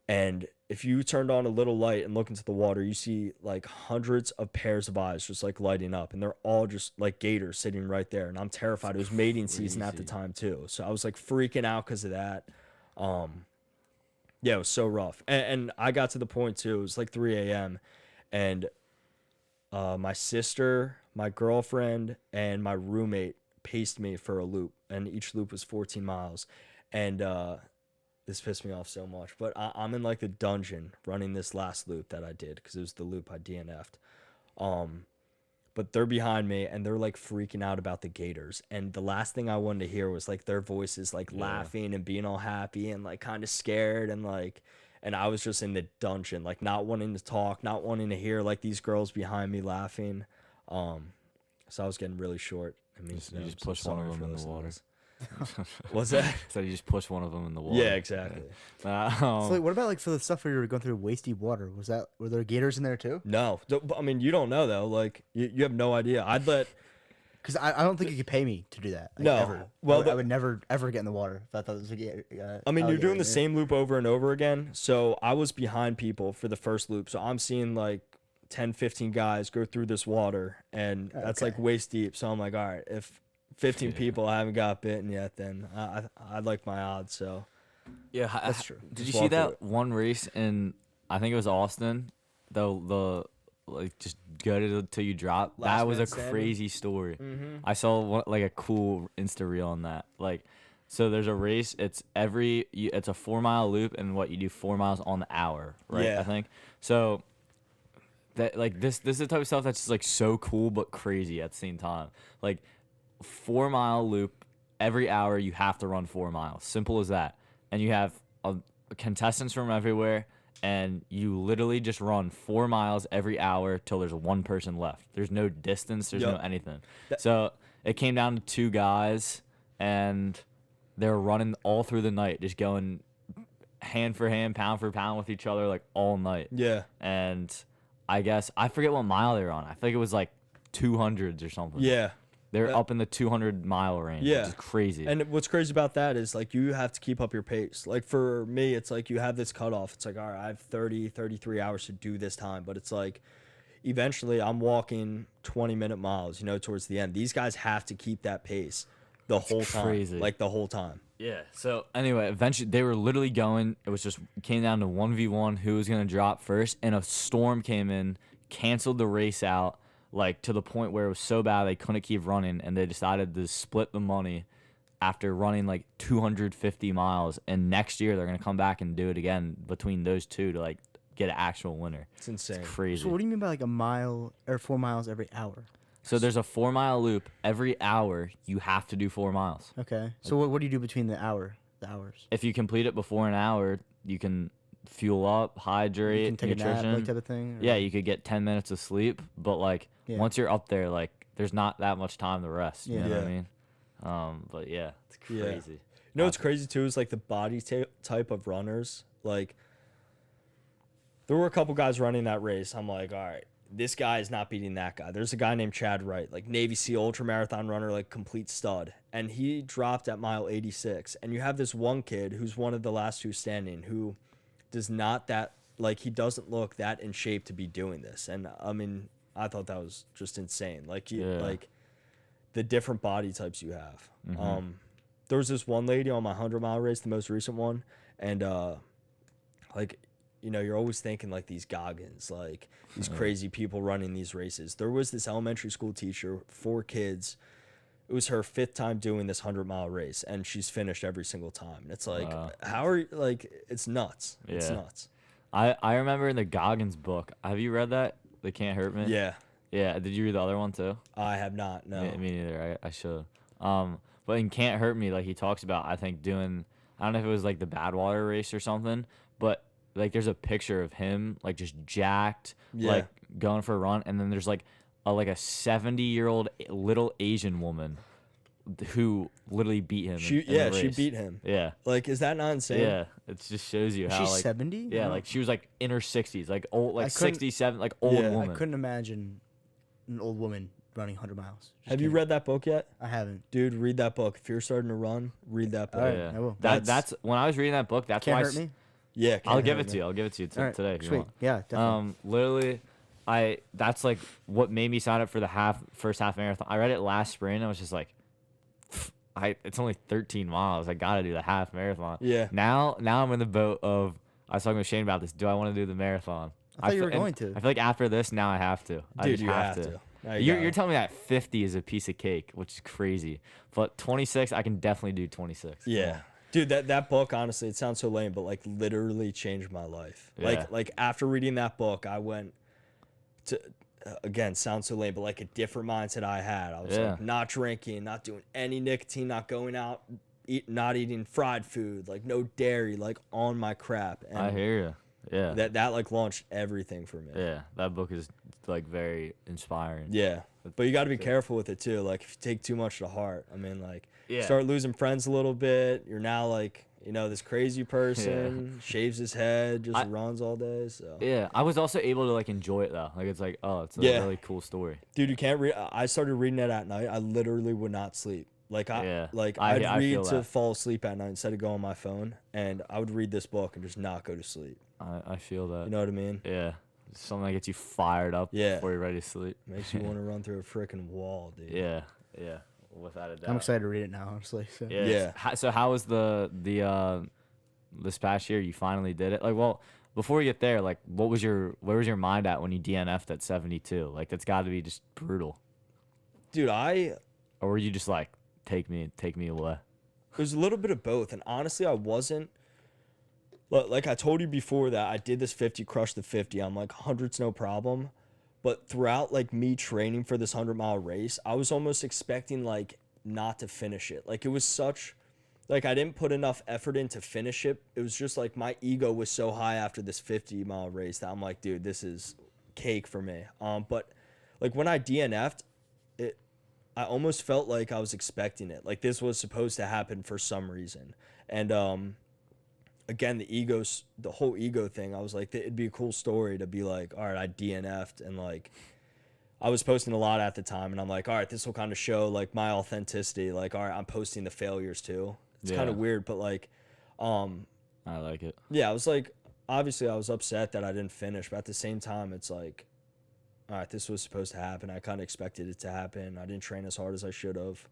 And if you turned on a little light and look into the water, you see like hundreds of pairs of eyes just like lighting up, and they're all just like gators sitting right there. And I'm terrified. It was mating season at the time too, so I was like freaking out because of that. Yeah, it was so rough. And I got to the point too. It was like 3 a.m. and my sister, my girlfriend, and my roommate paced me for a loop, and each loop was 14 miles. And this pissed me off so much, but I'm in like the dungeon running this last loop that I did because it was the loop I DNF'd. But they're behind me and they're like freaking out about the gators. And the last thing I wanted to hear was like their voices like laughing and being all happy and like kind of scared and like, and I was just in the dungeon, like not wanting to talk, not wanting to hear like these girls behind me laughing. So I was getting really short. I mean, you just pushed one of them in the water. What's that? So you just push one of them in the water. Yeah, exactly. So like, what about like for the stuff where you were going through wasty water? Were there gators in there too? No, I mean you don't know though. Like you have no idea. I'd let, because I don't think you could pay me to do that. Like, no, ever. well I would never ever get in the water if I thought it was a gator. I mean you're doing the same loop over and over again. So I was behind people for the first loop, so I'm seeing like 10, 15 guys go through this water, and that's like waist deep. So I'm like, all right, if 15 people haven't got bitten yet, then I'd like my odds. So yeah, that's true. Did you see that one race in, I think it was Austin, the like just gut it till you drop? That was a crazy story. I saw like a cool Insta reel on that. Like, so there's a race. It's it's a 4 mile loop, and what you do 4 miles on the hour, right? Yeah. I think so. That like this is the type of stuff that's just like so cool but crazy at the same time. Like 4 mile loop every hour, you have to run 4 miles. Simple as that. And you have contestants from everywhere, and you literally just run 4 miles every hour till there's one person left. There's no distance. There's no anything. So it came down to 2 guys, and they were running all through the night, just going hand for hand, pound for pound with each other, like all night. Yeah. And I guess I forget what mile they were on. I think it was like 200s or something. Yeah. They're up in the 200-mile range, which is crazy. And what's crazy about that is, like, you have to keep up your pace. Like, for me, it's like you have this cutoff. It's like, all right, I have 30, 33 hours to do this time. But it's like, eventually, I'm walking 20-minute miles, you know, towards the end. These guys have to keep that pace the whole time. Like, the whole time. Yeah. So, anyway, eventually, they were literally going. It was just came down to 1v1 who was going to drop first. And a storm came in, canceled the race out. Like, to the point where it was so bad they couldn't keep running, and they decided to split the money after running like 250 miles. And next year they're gonna come back and do it again between those two to like get an actual winner. It's insane. It's crazy. So what do you mean by like a mile or 4 miles every hour? So there's a 4 mile loop every hour. You have to do 4 miles. Okay. So what do you do between the hours? If you complete it before an hour, you can fuel up, hydrate, you can take nutrition, a nap, like type of thing. Or? Yeah, you could get 10 minutes of sleep, but like once you're up there, like there's not that much time to rest. You know what I mean? But yeah, it's crazy. Yeah. You know what's crazy too is like the body type of runners. Like, there were a couple guys running that race. I'm like, all right, this guy is not beating that guy. There's a guy named Chad Wright, like Navy SEAL ultramarathon runner, like complete stud. And he dropped at mile 86. And you have this one kid who's one of the last two standing who does not he doesn't look that in shape to be doing this. And I mean, I thought that was just insane. Like, like the different body types you have. There was this one lady on my 100-mile race, the most recent one. And like, you know, you're always thinking like these Goggins, like these crazy people running these races. There was this elementary school teacher, 4 kids. It was her 5th time doing this 100-mile race, and she's finished every single time. And it's like, how are you, like, it's nuts. It's nuts. I remember in the Goggins book. Have you read that? They Can't Hurt Me? Yeah. Yeah. Did you read the other one too? I have not, no. Me neither. I should. But in Can't Hurt Me, like he talks about, I think doing, I don't know if it was like the Badwater race or something, but like there's a picture of him like just jacked, like going for a run, and then there's like a 70-year-old little Asian woman who literally beat him. She beat him. Yeah. Like, is that not insane? Yeah. It just shows you how she's like 70. Yeah, like she was like in her 60s, like old, like 67, like old woman. I couldn't imagine an old woman running 100 miles. Have you read that book yet? I haven't. Dude, read that book. If you're starting to run, read that book. Yeah. I will. That's when I was reading that book. That's Can't why Hurt Me. Yeah, I'll give it to you. I'll give it to you All right, today if you sweet. want. Yeah, definitely. Literally, that's like what made me sign up for the first half marathon. I read it last spring. I was just like, it's only 13 miles. I gotta do the half marathon. Yeah. Now I'm in the boat of. I was talking with Shane about this. Do I want to do the marathon? I thought you were going to. I feel like after this, now I have to. I Dude, just you have to. Now You're telling me that 50 is a piece of cake, which is crazy. But 26, I can definitely do 26. Yeah. Dude, that book, honestly, it sounds so lame, but like literally changed my life. Yeah. Like after reading that book, I went to, again, sounds so lame, but like a different mindset I had. I was like not drinking, not doing any nicotine, not going out, not eating fried food, like no dairy, like on my crap. And I hear you. Yeah. That like launched everything for me. Yeah. That book is like very inspiring. Yeah. But you got to be careful with it too. Like if you take too much to heart, I mean, like Yeah. start losing friends a little bit. You're now like, this crazy person shaves his head, just runs all day. So yeah, I was also able to like enjoy it though. Like it's like, it's a really cool story. Dude, you can't read. I started reading it at night. I literally would not sleep. Like I'd read to fall asleep at night instead of go on my phone, and I would read this book and just not go to sleep. I feel that. You know what I mean? Yeah. Something that gets you fired up before you're ready to sleep. Makes you want to run through a freaking wall, dude. Yeah. Without a doubt. I'm excited to read it now, honestly. So. So how was the this past year? You finally did it. Like, well, before we get there, like, where was your mind at when you DNF'd at 72? Like, that's got to be just brutal. Dude, or were you just like, take me away? It was a little bit of both, and honestly, I wasn't. Like I told you before that I did this 50, crushed the 50. I'm like, 100's no problem. But throughout like me training for this 100-mile race, I was almost expecting like not to finish it. Like it was such, like I didn't put enough effort in to finish it. It was just like my ego was so high after this 50-mile race that I'm like, dude, this is cake for me. But like when I DNF'd, I almost felt like I was expecting it. Like this was supposed to happen for some reason. And again, the whole ego thing, I was like, it'd be a cool story to be like, all right, I DNF'd, and like I was posting a lot at the time, and I'm like, all right, this will kind of show like my authenticity. Like, all right, I'm posting the failures too. It's kind of weird, but like, I like it. Yeah, I was like, obviously I was upset that I didn't finish, but at the same time, it's like, all right, this was supposed to happen. I kind of expected it to happen. I didn't train as hard as I should have.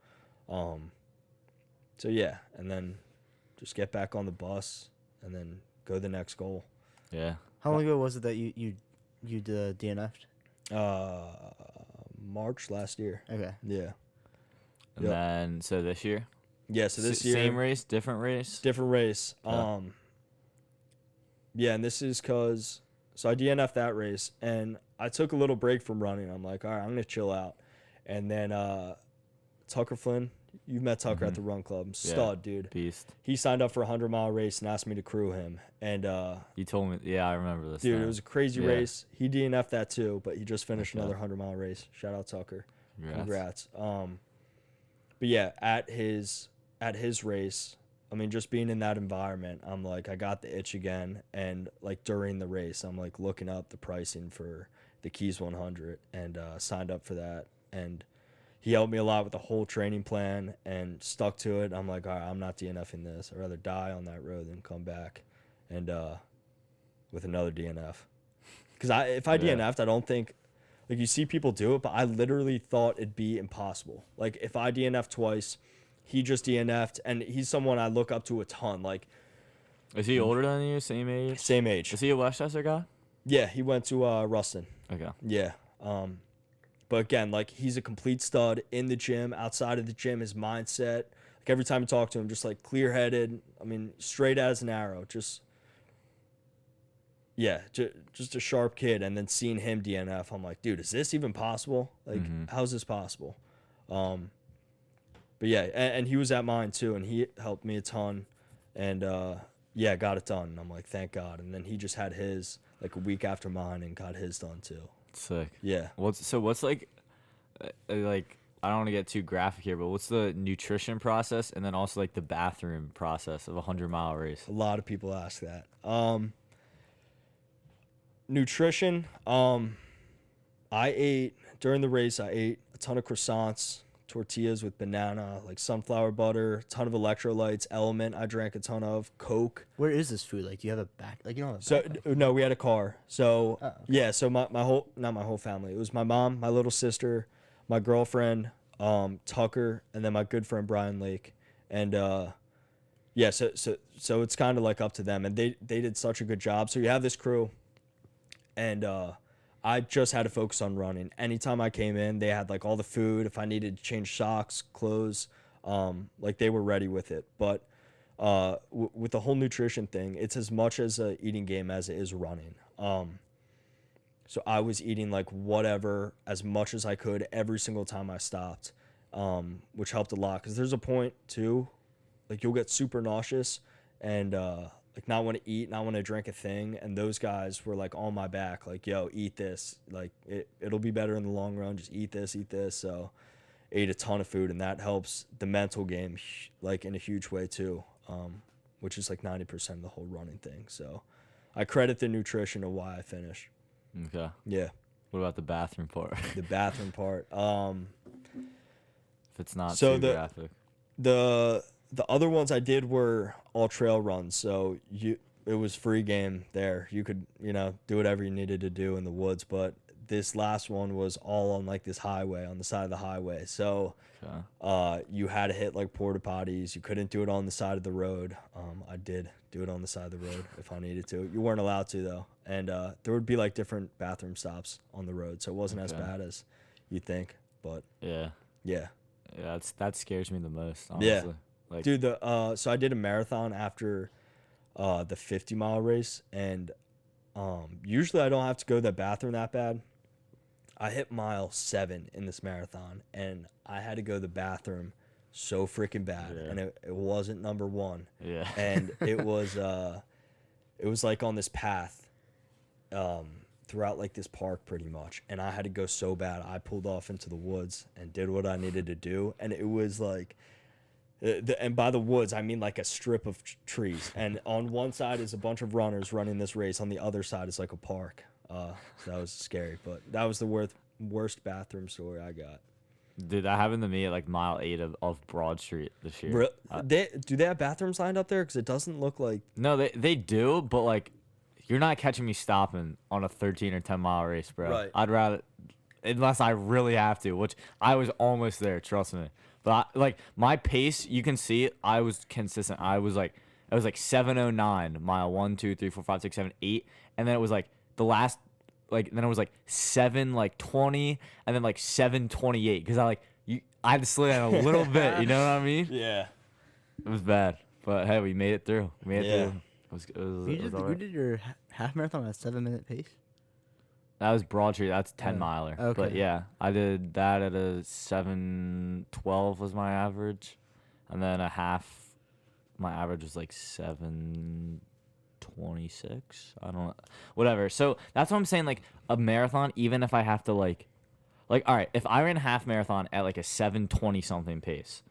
So yeah, and then just get back on the bus and then go to the next goal. Yeah. How long ago was it that you DNF'd? March last year. Okay. Yeah. And then so this year? Yeah, so this year, same race, different race? Different race. Yeah. Yeah, and this is because so I DNF'd that race, and I took a little break from running. I'm like, all right, I'm gonna chill out. And then Tucker Flynn, you've met Tucker at the run club, stud dude, beast. He signed up for a 100-mile race and asked me to crew him. And you told me, yeah, I remember this. Dude, it was a crazy race. He DNF'd that too, but he just finished another 100-mile race. Shout out Tucker. Congrats. But yeah, at his race, I mean, just being in that environment, I'm like, I got the itch again. And like during the race, I'm like looking up the pricing for the Keys 100 and signed up for that. And he helped me a lot with the whole training plan and stuck to it. I'm like, all right, I'm not DNFing this. I'd rather die on that road than come back and with another DNF. Because if I DNF'd, I don't think, like you see people do it, but I literally thought it'd be impossible. Like if I DNF'd twice, he just DNF'd, and he's someone I look up to a ton. Like, is he older than you? Same age? Same age. Is he a Westchester guy? Yeah, he went to Ruston. Okay. Yeah. But again, like he's a complete stud in the gym, outside of the gym, his mindset. Like every time I talk to him, just like clear-headed. I mean, straight as an arrow. Just a sharp kid. And then seeing him DNF, I'm like, dude, is this even possible? Like, how's this possible? But yeah, and he was at mine too, and he helped me a ton. And got it done. And I'm like, thank God. And then he just had his like a week after mine and got his done too. Sick. Yeah. What's like I don't want to get too graphic here, but what's the nutrition process and then also like the bathroom process of a 100-mile race? A lot of people ask that. Nutrition. I ate during the race. I ate a ton of croissants, tortillas with banana, like sunflower butter, a ton of electrolytes, Element I drank a ton of, Coke. Where is this food? Like, do you have a back? Like, you don't have a So backpack? no, we had a car. So Oh, okay. yeah, so my whole, not my whole family. It was my mom, my little sister, my girlfriend, Tucker, and then my good friend Brian Lake. And yeah, so it's kind of like up to them, and they did such a good job. So you have this crew, and I just had to focus on running. Anytime I came in, they had like all the food. If I needed to change socks, clothes, like they were ready with it. But with the whole nutrition thing, it's as much as a eating game as it is running. So I was eating like whatever, as much as I could every single time I stopped, which helped a lot. Because there's a point too, like you'll get super nauseous and like not want to eat, not want to drink a thing. And those guys were like on my back, like, yo, eat this. Like it'll be better in the long run. Just eat this, eat this. So ate a ton of food, and that helps the mental game like in a huge way too, which is like 90% of the whole running thing. So I credit the nutrition to why I finished. Okay. Yeah. What about the bathroom part? The bathroom part. If it's not so too graphic. The other ones I did were all trail runs. So it was free game there. You could, do whatever you needed to do in the woods. But this last one was all on like this highway, on the side of the highway. So you had to hit like porta potties. You couldn't do it on the side of the road. I did do it on the side of the road if I needed to. You weren't allowed to though. And there would be like different bathroom stops on the road. So it wasn't as bad as you think. But Yeah, that scares me the most, honestly. Yeah. Like, dude, so I did a marathon after the 50-mile race, and usually I don't have to go to the bathroom that bad. I hit mile 7 in this marathon, and I had to go to the bathroom so freaking bad, and it wasn't number 1. Yeah. And it was like on this path throughout like this park pretty much, and I had to go so bad. I pulled off into the woods and did what I needed to do, and it was like and by the woods I mean like a strip of trees, and on one side is a bunch of runners running this race, on the other side is like a park. So that was scary, but that was the worst bathroom story I got. Dude, that happened to me at like mile 8 of Broad Street this year. Do they have bathrooms lined up there? Because it doesn't look like. No, they do, but like, you're not catching me stopping on a 13 or 10 mile race, bro. Right. I'd rather, unless I really have to, which I was almost there, trust me. But like my pace, you can see I was consistent. I was like 7:09 mile 1, 2, 3, 4, 5, 6, 7, 8, and then it was like the last, like then it was like 7:20, and then like 7:28 because I had to slow down a little bit. You know what I mean? Yeah. It was bad, but hey, we made it through. We made it through. You did your half marathon at a 7-minute pace? That was Broad Street. That's 10 miler. Okay. But yeah, I did that at a 7:12 was my average, and then a half. My average was like 7:26. I don't know. Whatever. So that's what I'm saying. Like a marathon, even if I have to like all right, if I ran a half marathon at like a 7:20 something pace,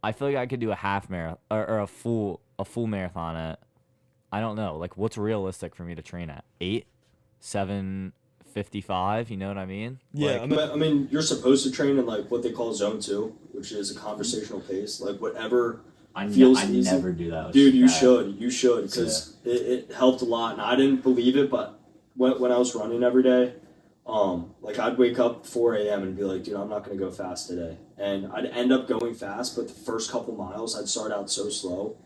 I feel like I could do a half marathon or a full marathon at, I don't know, like what's realistic for me to train at? 8, 7:55. You know what I mean? Yeah. I mean, you're supposed to train in like what they call zone 2, which is a conversational pace, like whatever. I easy. never do that. Dude, you should, because it helped a lot, and I didn't believe it, but when I was running every day, like I'd wake up 4 a.m. and be like, dude, I'm not going to go fast today, and I'd end up going fast, but the first couple miles I'd start out so slow,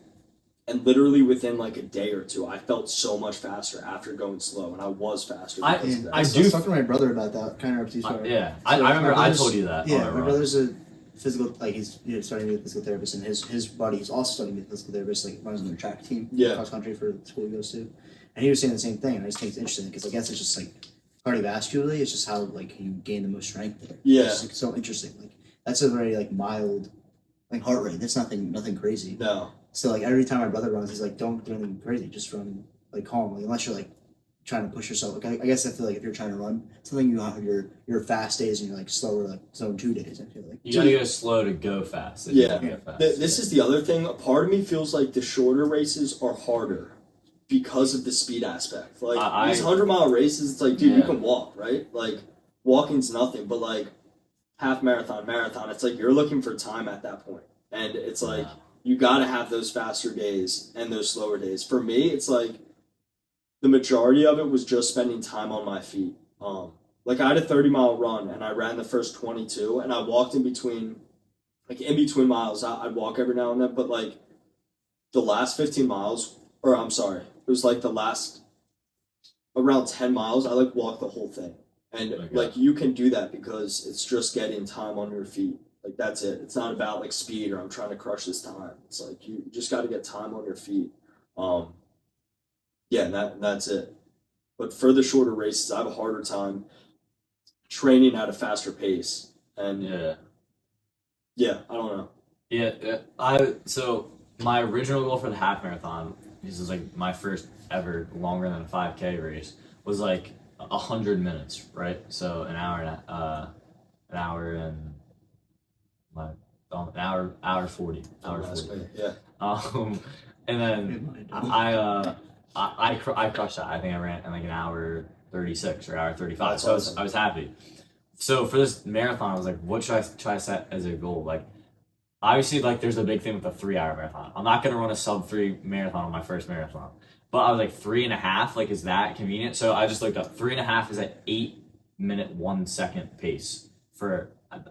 and literally within like a day or two, I felt so much faster after going slow, and I was faster because of that. I was talking to my brother about that, kind of up to you. I remember I told you that. Yeah, my brother's a physical, like he's starting to be a physical therapist, and his buddy is also starting to be a physical therapist, like runs on the track team, cross country for the school he goes to, and he was saying the same thing, and I just think it's interesting because I guess it's just like cardiovascularly, it's just how like you gain the most strength there. Yeah, it's like, so interesting. Like that's a very like mild, like heart rate. That's nothing crazy. No. So like every time my brother runs, he's like, don't do anything crazy, just run like calm, like, unless you're like trying to push yourself. Like I guess I feel like if you're trying to run something, you have your fast days and you're like slower like zone 2 days. I feel like you gotta go slow to go fast. This is the other thing. A part of me feels like the shorter races are harder because of the speed aspect. Like these 100-mile races, it's like, dude, you can walk, right? Like walking's nothing, but like half marathon, marathon, it's like you're looking for time at that point. And it's like you got to have those faster days and those slower days. For me, it's like the majority of it was just spending time on my feet. Like I had a 30-mile run and I ran the first 22 and I walked in between miles. I'd walk every now and then, but like the last 15 miles, or I'm sorry, it was like the last around 10 miles, I like walked the whole thing. And like you can do that because it's just getting time on your feet. Like that's it. It's not about like speed or I'm trying to crush this time. It's like you just got to get time on your feet. Yeah, that's it. But for the shorter races, I have a harder time training at a faster pace. And yeah, I don't know. So my original goal for the half marathon, this is like my first ever longer than a 5K race, was like 100 minutes, right? So an hour and 40. Yeah. And then I crushed that. I think I ran in like an hour 36 or hour 35. That's so awesome. I was happy. So for this marathon, I was like, what should I try to set as a goal? Like, obviously, like there's a big thing with the 3-hour marathon. I'm not gonna run a sub-3 marathon on my first marathon. But I was like 3.5, like is that convenient? So I just looked up 3.5 is at 8-minute 1 second pace.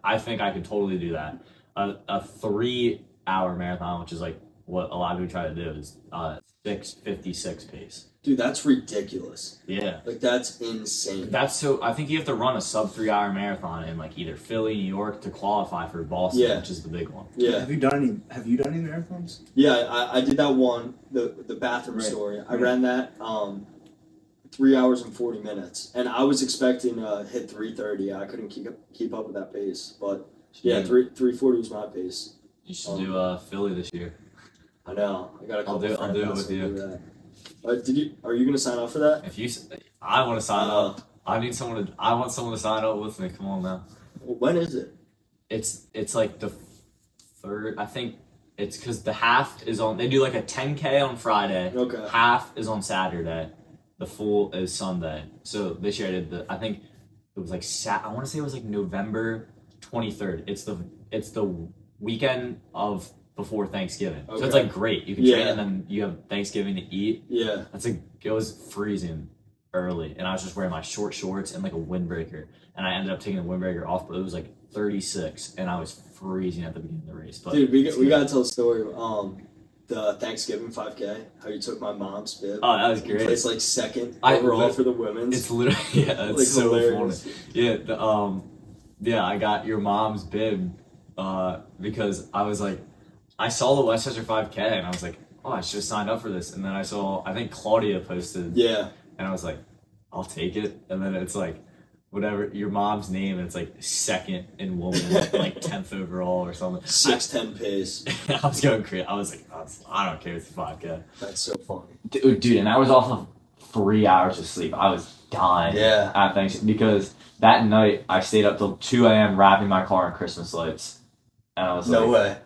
I think I could totally do that. A 3-hour marathon, which is like what a lot of people try to do, is 6:56 pace. Dude, that's ridiculous. Yeah. Like that's insane. I think you have to run a sub 3-hour marathon in like either Philly, New York to qualify for Boston, which is the big one. Yeah. Have you done any marathons? Yeah, I did that one, the bathroom story. I ran that 3 hours and 40 minutes. And I was expecting to hit 3:30. I couldn't keep up with that pace. But yeah, 3:40 was my pace. You should do Philly this year. I know. I got a couple I'll do it with you. Are you gonna sign up for that? I want to sign up. I want someone to sign up with me. Come on now. Well, when is it? It's like the third. I think it's because the half is on. They do like a 10K on Friday. Okay. Half is on Saturday. The full is Sunday. So this year I did I think it was like I want to say it was like November 23rd. It's the weekend of before Thanksgiving. Okay. So it's like great. You can train and then you have Thanksgiving to eat. Yeah. It was freezing early and I was just wearing my short shorts and like a windbreaker. And I ended up taking the windbreaker off, but it was like 36 and I was freezing at the beginning of the race. But dude, we gotta tell a story. The Thanksgiving 5K, how you took my mom's bib. Oh, that was great. Placed like second overall for the women's. It's literally it's like so hilarious. Funny. Yeah, I got your mom's bib because I was like, I saw the Westchester 5K and I was like, oh, I should have signed up for this. And then I think Claudia posted. Yeah. And I was like, I'll take it. And then it's like, whatever, your mom's name, and it's like second in woman, like 10th overall or something. 6:10 pace. I was going crazy. I was like, I don't care, it's a 5K. That's so funny. Dude, and I was off of 3 hours of sleep. I was dying at Thanksgiving because that night I stayed up till 2 a.m. wrapping my car in Christmas lights. And I was like, no way.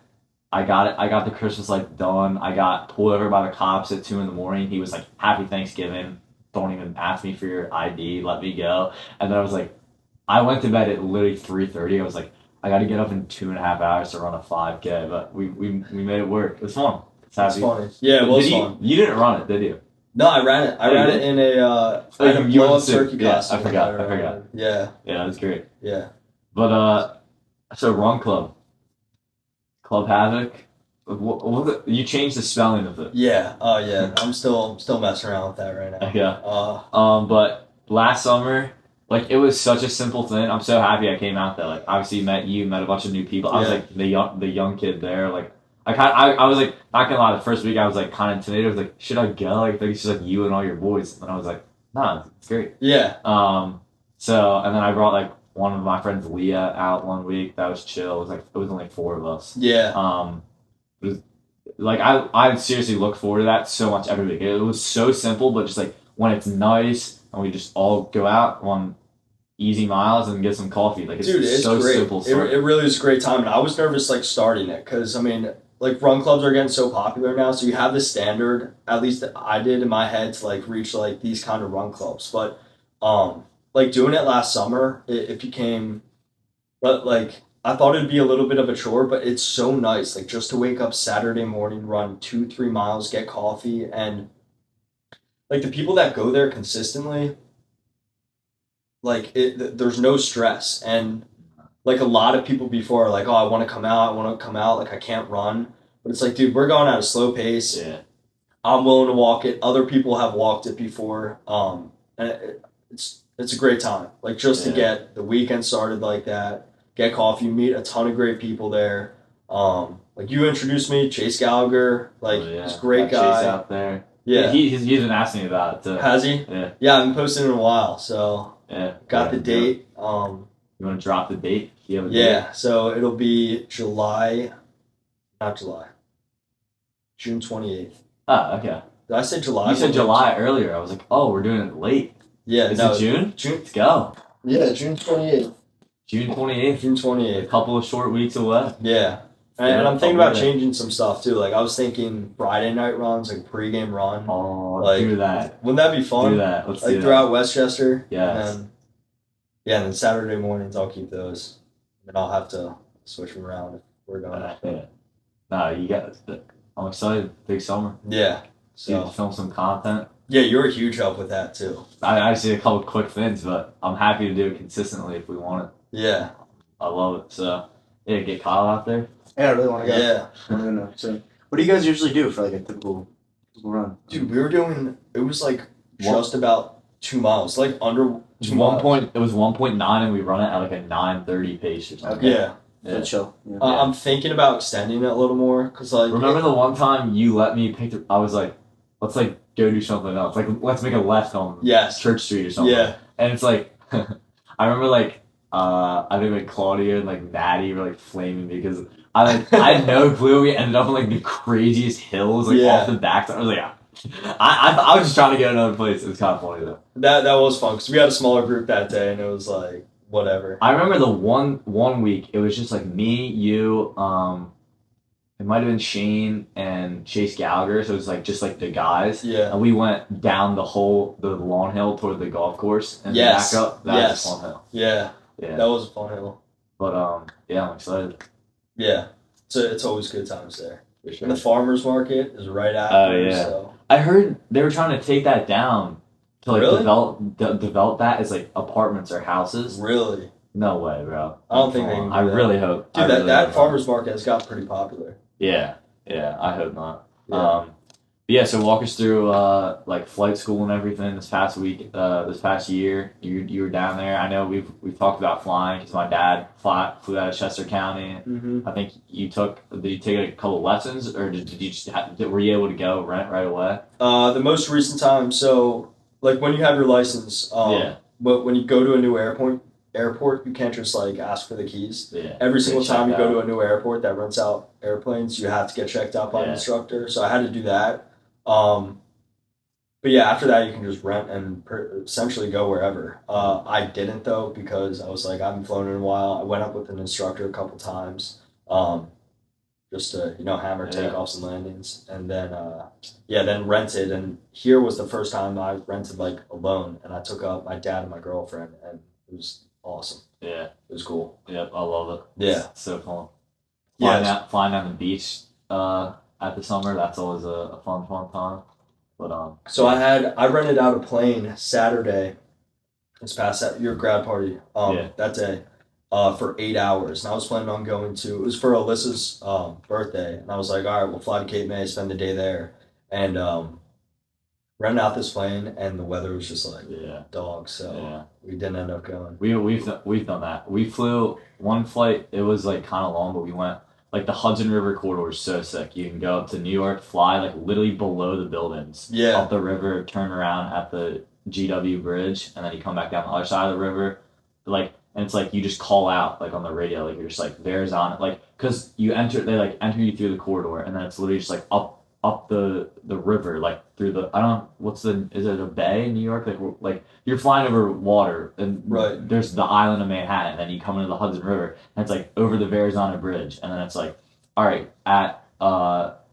I got the Christmas lights done. I got pulled over by the cops at 2 a.m. He was like, Happy Thanksgiving. Don't even ask me for your ID. Let me go. And then I was like, I went to bed at literally 3:30. I was like, I got to get up in 2.5 hours to run a 5K. But we made it work. It was fun. It's funny. Yeah, it was fun. You didn't run it, did you? No, I ran it. I ran it in a blow-up turkey costume. I forgot. Yeah. Yeah, that was great. Yeah. But, so Run Club HAVC. You changed the spelling of it. Yeah. Oh, yeah. I'm still messing around with that right now. Yeah. But last summer, like it was such a simple thing. I'm so happy I came out there. Like obviously met a bunch of new people. I was like the young kid there. Like I was like, not gonna lie, the first week I was like kind of intimidated. I was like, should I go? Like it's just like you and all your boys. And I was like, nah, it's great. Yeah. So and then I brought like one of my friends Leah out one week. That was chill. It was only 4 of us. Yeah. It was, like I seriously look forward to that so much every week. It was so simple, but just like when it's nice and we just all go out on easy miles and get some coffee. Like it's so great. simple. It really was a great time, and I was nervous like starting it because I mean like run clubs are getting so popular now, so you have the standard. At least I did in my head to like reach like these kind of run clubs, but like doing it last summer, it became But like I thought it'd be a little bit of a chore, but it's so nice. Like just to wake up Saturday morning, run 2-3 miles, get coffee, and like the people that go there consistently, like there's no stress. And like a lot of people before are like, oh, I want to come out, like I can't run. But it's like, dude, we're going at a slow pace. Yeah. I'm willing to walk it. Other people have walked it before. And it's a great time. Like just to get the weekend started like that, get coffee, meet a ton of great people there. Like you introduced me, Chase Gallagher, like he's a great guy. Chase out there. Yeah. He's been asking me about it too. Has he? Yeah. Yeah, I haven't posted in a while, so got the date. You want to drop the date? Do you have a yeah, date? so it'll be June 28th. Oh, okay. Did I say July? You said July earlier. I was like, oh, we're doing it late. Yeah. Is it June? Let's go. Yeah, June 28th. June 28th. June 28th. A couple of short weeks away. Yeah. And I'm thinking about changing some stuff too. Like I was thinking Friday night runs, like pregame run. Oh, like, do that. Wouldn't that be fun? Do that. Let's like do throughout that. Westchester. Yes. And then Saturday mornings I'll keep those. And I'll have to switch them around if we're going that way. No, you got. I'm excited. Big summer. Yeah. So film some content. Yeah, you're a huge help with that too. I see a couple quick things, but I'm happy to do it consistently if we want it. Yeah. I love it. So yeah, get Kyle out there. Yeah, I really want to go. Yeah. I don't know. So, what do you guys usually do for like a typical run? Dude, we were doing. It was like just about 2 miles, like under 2 miles. It was 1.9, and we run it at like a 9:30 pace or something. Okay. Yeah. So chill. Yeah. I'm thinking about extending it a little more because like. Remember the one time you let me pick? I was like, let's like go do something else. Like let's make a left on Church Street or something. Yeah. And it's like, I remember like I think like Claudia and like Maddie were like flaming me because I had no clue. We ended up in like the craziest hills like off the back. I was like, I was just trying to get another place. It was kind of funny though. That was fun because we had a smaller group that day and it was like whatever. I remember the one week it was just like me, you, it might have been Shane and Chase Gallagher, so it was like just like the guys. Yeah. And we went down the long hill toward the golf course and back up. That was a fun hill. Yeah. Yeah. That was a fun hill. But yeah, I'm excited. Yeah. So it's always good times there. For sure. And the farmers market is right after. Oh yeah. So. I heard they were trying to take that down to like Really? develop that as like apartments or houses. Really? No way, bro. I don't think they can do I really hope. Dude, really that hope farmers market has got pretty popular. Yeah, I hope not. Yeah. But yeah, so walk us through like flight school and everything this past week, this past year. You were down there. I know we've talked about flying because my dad flew out of Chester County. Mm-hmm. I think did you take a couple lessons or did you just were you able to go rent right away? The most recent time, so like when you have your license, but when you go to a new airport, you can't just like ask for the keys. Yeah. Every single time you go to a new airport that rents out airplanes, you have to get checked out by an instructor. So I had to do that. But yeah, after that you can just rent and essentially go wherever. I didn't though because I was like I haven't flown in a while. I went up with an instructor a couple times, just to hammer takeoffs and landings, and then then rented. And here was the first time I rented like alone, and I took up my dad and my girlfriend, and it was awesome. Yeah, it was cool. Yep, I love it. Yeah, it's so fun. Flying down the beach at the summer, that's always a fun time. But so I rented out a plane Saturday. This past your grad party that day for 8 hours, and I was planning on going to. It was for Alyssa's birthday, and I was like, all right, we'll fly to Cape May, spend the day there, and rented out this plane, and the weather was just like dog, so we didn't end up going. We've done that. We flew one flight. It was like kind of long, but we went. Like the Hudson River corridor is so sick. You can go up to New York, fly like literally below the buildings. Yeah. Up the river, turn around at the GW bridge, and then you come back down the other side of the river. Like, and it's like you just call out like on the radio, like you're just like there's on it, like because they enter you through the corridor, and then it's literally just like up the river, like through the is it a bay in New York? Like you're flying over water, and there's the island of Manhattan, and then you come into the Hudson River, and it's like over the Verrazano Bridge, and then it's like, all right, at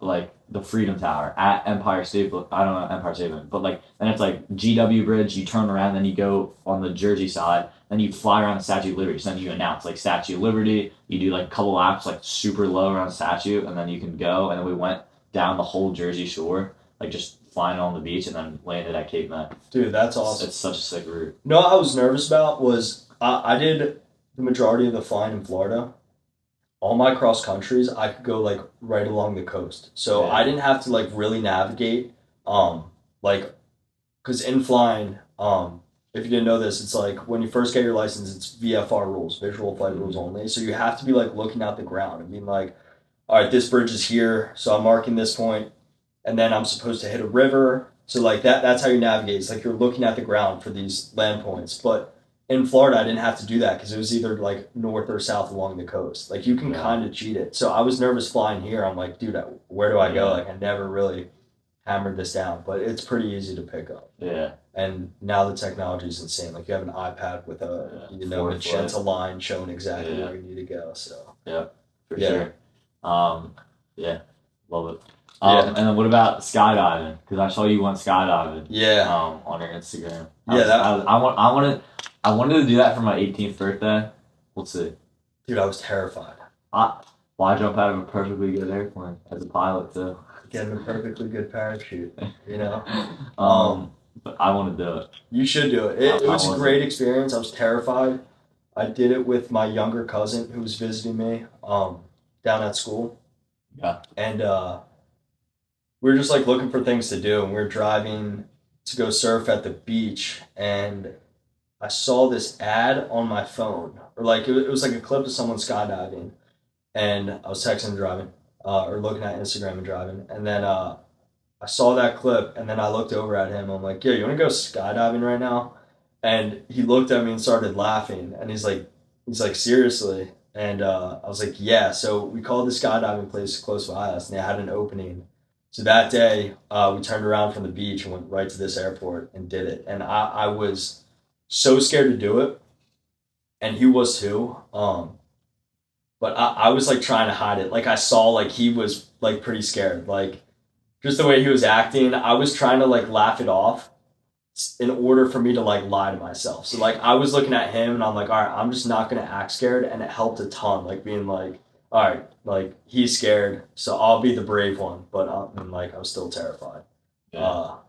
like the Freedom Tower at Empire State. I don't know Empire State, but like then it's like GW Bridge. You turn around, then you go on the Jersey side, then you fly around the Statue of Liberty. So then you announce like Statue of Liberty. You do like a couple laps like super low around the statue, and then you can go. And then we went down the whole Jersey Shore, like just flying on the beach, and then landed at Cape May. Dude, that's awesome. It's such a sick route. No, I was nervous about was I did the majority of the flying in Florida. All my cross countries, I could go like right along the coast. So I didn't have to like really navigate. Like, cause in flying, if you didn't know this, it's like when you first get your license, it's VFR rules, visual flight rules only. So you have to be like looking at the ground and being like, all right, this bridge is here. So I'm marking this point, and then I'm supposed to hit a river. So like that's how you navigate. It's like you're looking at the ground for these land points. But in Florida, I didn't have to do that because it was either like north or south along the coast. Like you can kind of cheat it. So I was nervous flying here. I'm like, dude, where do I go? Like I never really hammered this down, but it's pretty easy to pick up. Yeah. And now the technology is insane. Like you have an iPad with a magenta line showing exactly where you need to go. So yeah, for sure. Yeah, love it. And then what about skydiving? Because I saw you went skydiving. Yeah. On your Instagram. I wanted to do that for my 18th birthday. We'll see. Dude, I was terrified. Why jump out of a perfectly good airplane as a pilot too? Getting a perfectly good parachute, you know. But I want to do it. You should do it. It was a great experience. I was terrified. I did it with my younger cousin who was visiting me down at school. Yeah. And we were just like looking for things to do, and we were driving to go surf at the beach, and I saw this ad on my phone, or like it was like a clip of someone skydiving, and I was texting and driving, or looking at Instagram and driving, and then I saw that clip, and then I looked over at him. I'm like, "Yo, you want to go skydiving right now?" And he looked at me and started laughing, and he's like, "Seriously?" And I was like, "Yeah." So we called the skydiving place close by us, and they had an opening. So that day, we turned around from the beach and went right to this airport and did it. And I was so scared to do it, and he was too. But I was like trying to hide it. Like I saw like he was like pretty scared. Like just the way he was acting, I was trying to like laugh it off in order for me to like lie to myself. So like I was looking at him and I'm like, all right, I'm just not gonna act scared, and it helped a ton. Like being like, all right, like he's scared, so I'll be the brave one. But and like I was still terrified. And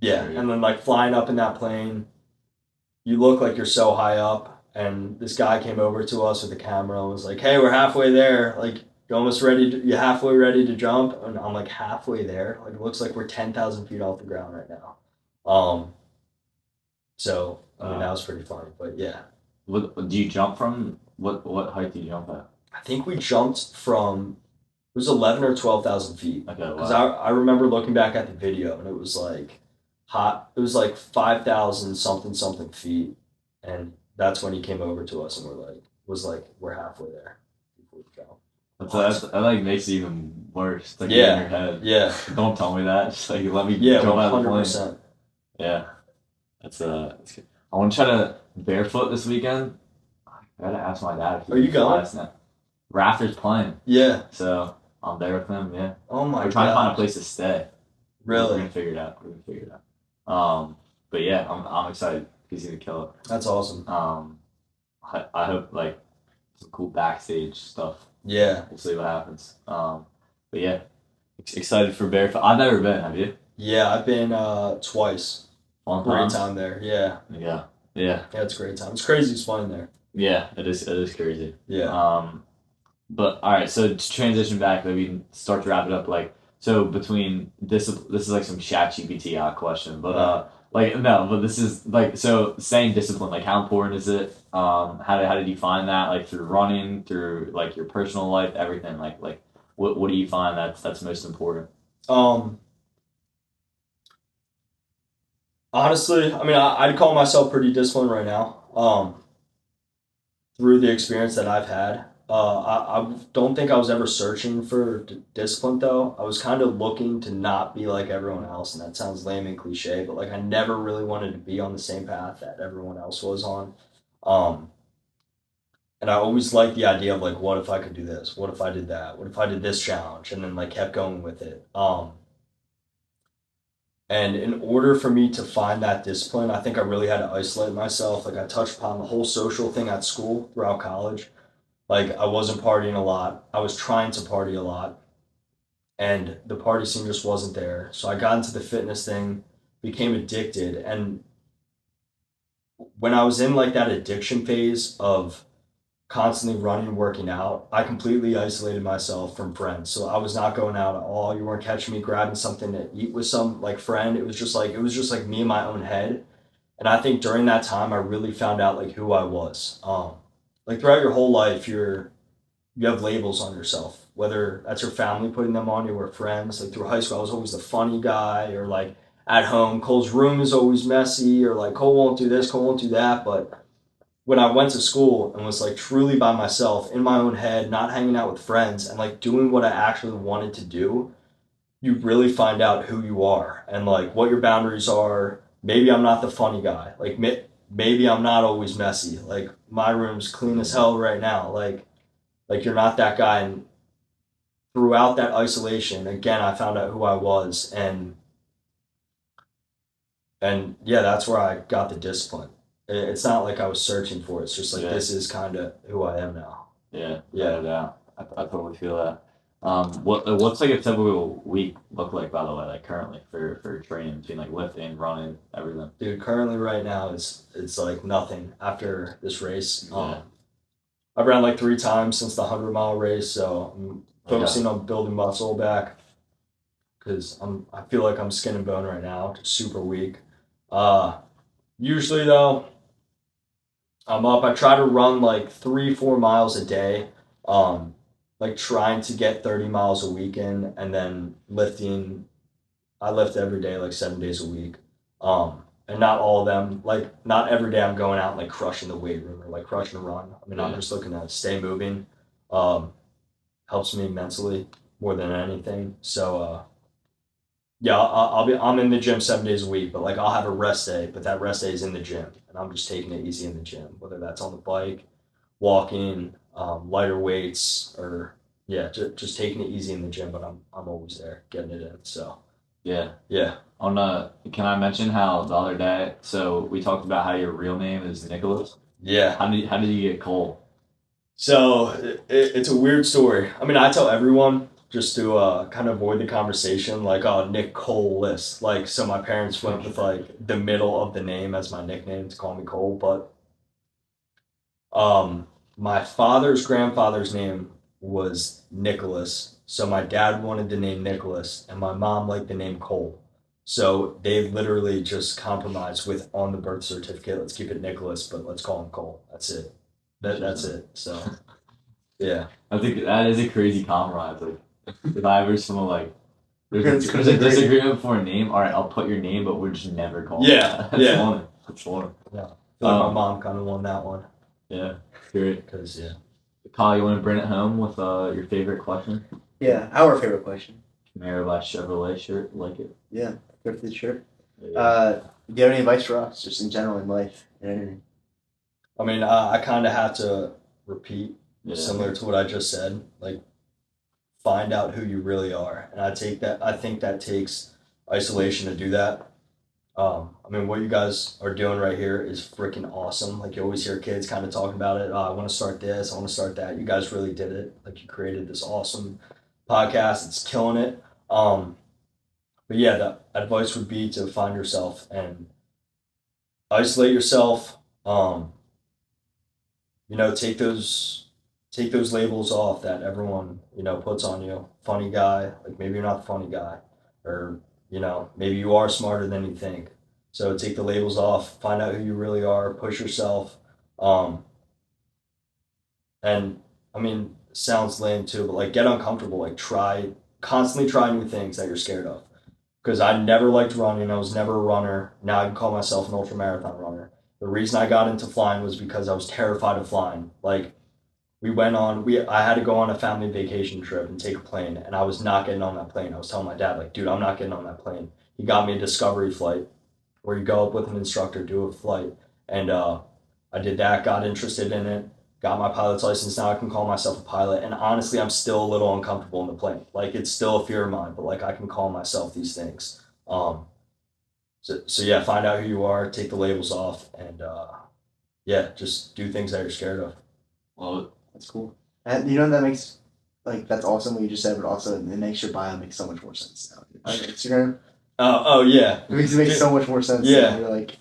then like flying up in that plane, you look like you're so high up. And this guy came over to us with a camera and was like, "Hey, we're halfway there. Like, you halfway ready to jump?" And I'm like, "Halfway there? Like, it looks like we're 10,000 feet off the ground right now." So I mean that was pretty funny, but yeah. What do you jump from? What height do you jump at? I think we jumped from, it was 11 or 12,000 feet. Okay, wow. Because I remember looking back at the video and it was like hot. It was like 5,000 something feet, and that's when he came over to us and we're halfway there before we jump. That like makes it even worse. It's like in your head. Yeah. Don't tell me that. Just like let me jump out of the 100%. plane. Yeah. That's good. I want to try to barefoot this weekend. I gotta ask my dad if he Are you going? Rafter's playing. Yeah. So I'm there with him. Yeah. Oh my god. We're trying to find a place to stay. Really? We're gonna figure it out. But yeah, I'm excited. He's gonna kill it. That's awesome. I hope like some cool backstage stuff. Yeah. We'll see what happens. But yeah, excited for barefoot. I've never been. Have you? Yeah, I've been twice. Great time there. Yeah. Yeah. Yeah, it's a great time. It's crazy. It's fun there. Yeah, it is crazy. Yeah. But all right, so to transition back, maybe we can start to wrap it up. Like, so between this is like some ChatGPT out question, but but this is like, so saying discipline, like how important is it? How did you find that? Like through running, through like your personal life, everything. Like what do you find that's most important? Honestly, I mean, I'd call myself pretty disciplined right now. Through the experience that I've had, I don't think I was ever searching for discipline though. I was kind of looking to not be like everyone else, and that sounds lame and cliche, but like I never really wanted to be on the same path that everyone else was on. And I always liked the idea of like, what if I could do this? What if I did that? What if I did this challenge? And then like kept going with it. And in order for me to find that discipline, I think I really had to isolate myself. Like I touched upon the whole social thing at school throughout college. Like I wasn't partying a lot. I was trying to party a lot. And the party scene just wasn't there. So I got into the fitness thing, became addicted. And when I was in like that addiction phase of constantly running and working out, I completely isolated myself from friends. So I was not going out at all. You weren't catching me grabbing something to eat with some like friend. It was just like me in my own head. And I think during that time I really found out like who I was. Like throughout your whole life you have labels on yourself, whether that's your family putting them on you or friends. Like through high school I was always the funny guy, or like at home Cole's room is always messy, or like Cole won't do this, Cole won't do that. But when I went to school and was like truly by myself in my own head, not hanging out with friends and like doing what I actually wanted to do, you really find out who you are and like what your boundaries are. Maybe I'm not the funny guy. Like maybe I'm not always messy. Like my room's clean as hell right now. Like you're not that guy. And throughout that isolation, again, I found out who I was, and yeah, that's where I got the discipline. It's not like I was searching for it. It's just like, this is kind of who I am now. Yeah. I totally feel that. What's like a typical week look like, by the way, like currently for training between like lifting, running, everything? Dude, currently right now it's like nothing after this race. I've ran like 3 times since the 100-mile race, so I'm focusing on building muscle back because I feel like I'm skin and bone right now, just super weak. Usually though, I'm up. I try to run like 3-4 miles a day, like trying to get 30 miles a weekend, and then lifting. I lift every day, like 7 days a week. And not all of them, like not every day I'm going out and like crushing the weight room or like crushing a run. I mean, I'm just looking to stay moving. Helps me mentally more than anything. So, yeah, I'm in the gym 7 days a week, but like I'll have a rest day, but that rest day is in the gym, and I'm just taking it easy in the gym, whether that's on the bike, walking, lighter weights, or just taking it easy in the gym. But I'm always there getting it in. So yeah. Can I mention how the other day? So we talked about how your real name is Nicholas. Yeah. How did you get Cole? So it's a weird story. I mean, I tell everyone just to kind of avoid the conversation, like, oh, Nick Cole list. Like, so my parents went with like the middle of the name as my nickname to call me Cole. But my father's grandfather's name was Nicholas. So my dad wanted the name Nicholas, and my mom liked the name Cole. So they literally just compromised with on the birth certificate, let's keep it Nicholas, but let's call him Cole. That's it. That's it. So, yeah. I think that is a crazy compromise. Like, if I ever someone like, there's a disagreement for a name, all right, I'll put your name, but we're just never calling it. That's funny. Yeah. I feel like my mom kind of won that one. Yeah, great. Because, Kyle, you want to bring it home with your favorite question? Yeah, our favorite question. Camaro / Chevrolet shirt, like it? Yeah, thrifted shirt. Do you have any advice for us, just in general in life and anything? I mean, I kind of have to repeat, similar to what I just said. Like, find out who you really are, and I think that takes isolation to do that. I mean, what you guys are doing right here is freaking awesome. Like, you always hear kids kind of talking about it. I want to start this, I want to start that. You guys really did it. Like, you created this awesome podcast. It's killing it. But yeah, the advice would be to find yourself and isolate yourself. Take those labels off that everyone, puts on you. Funny guy, like maybe you're not the funny guy, or, maybe you are smarter than you think. So take the labels off, find out who you really are, push yourself. And I mean, sounds lame too, but like get uncomfortable, like constantly try new things that you're scared of. Because I never liked running. I was never a runner. Now I can call myself an ultramarathon runner. The reason I got into flying was because I was terrified of flying. Like, I had to go on a family vacation trip and take a plane, and I was not getting on that plane. I was telling my dad, like, dude, I'm not getting on that plane. He got me a discovery flight where you go up with an instructor, do a flight. And I did that, got interested in it, got my pilot's license. Now I can call myself a pilot. And honestly, I'm still a little uncomfortable in the plane. Like, it's still a fear of mine, but like I can call myself these things. So yeah, find out who you are, take the labels off, and yeah, just do things that you're scared of. Well, that's cool. And you know, that makes, like, that's awesome what you just said, but also it makes your bio make so much more sense now. On Instagram. Oh yeah. It makes so much more sense. Yeah. You're like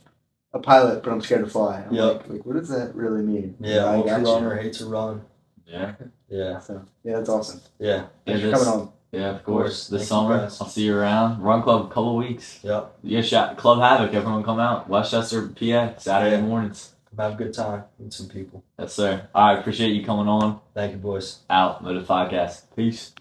a pilot, but I'm scared to fly. I'm Yep. like, what does that really mean? Yeah, love to run or hate to run. Yeah. Yeah. So yeah, that's awesome. Yeah. Thanks for coming on. Yeah, of course. This Thank summer, you guys. I'll see you around. Run Club, a couple weeks. Yep. Yeah, Club Havoc. Everyone come out. Westchester, PA, Saturday Yeah. mornings. Have a good time. Meet some people. Yes, sir. All right, appreciate you coming on. Thank you, boys. Out, Motive Podcast. Peace.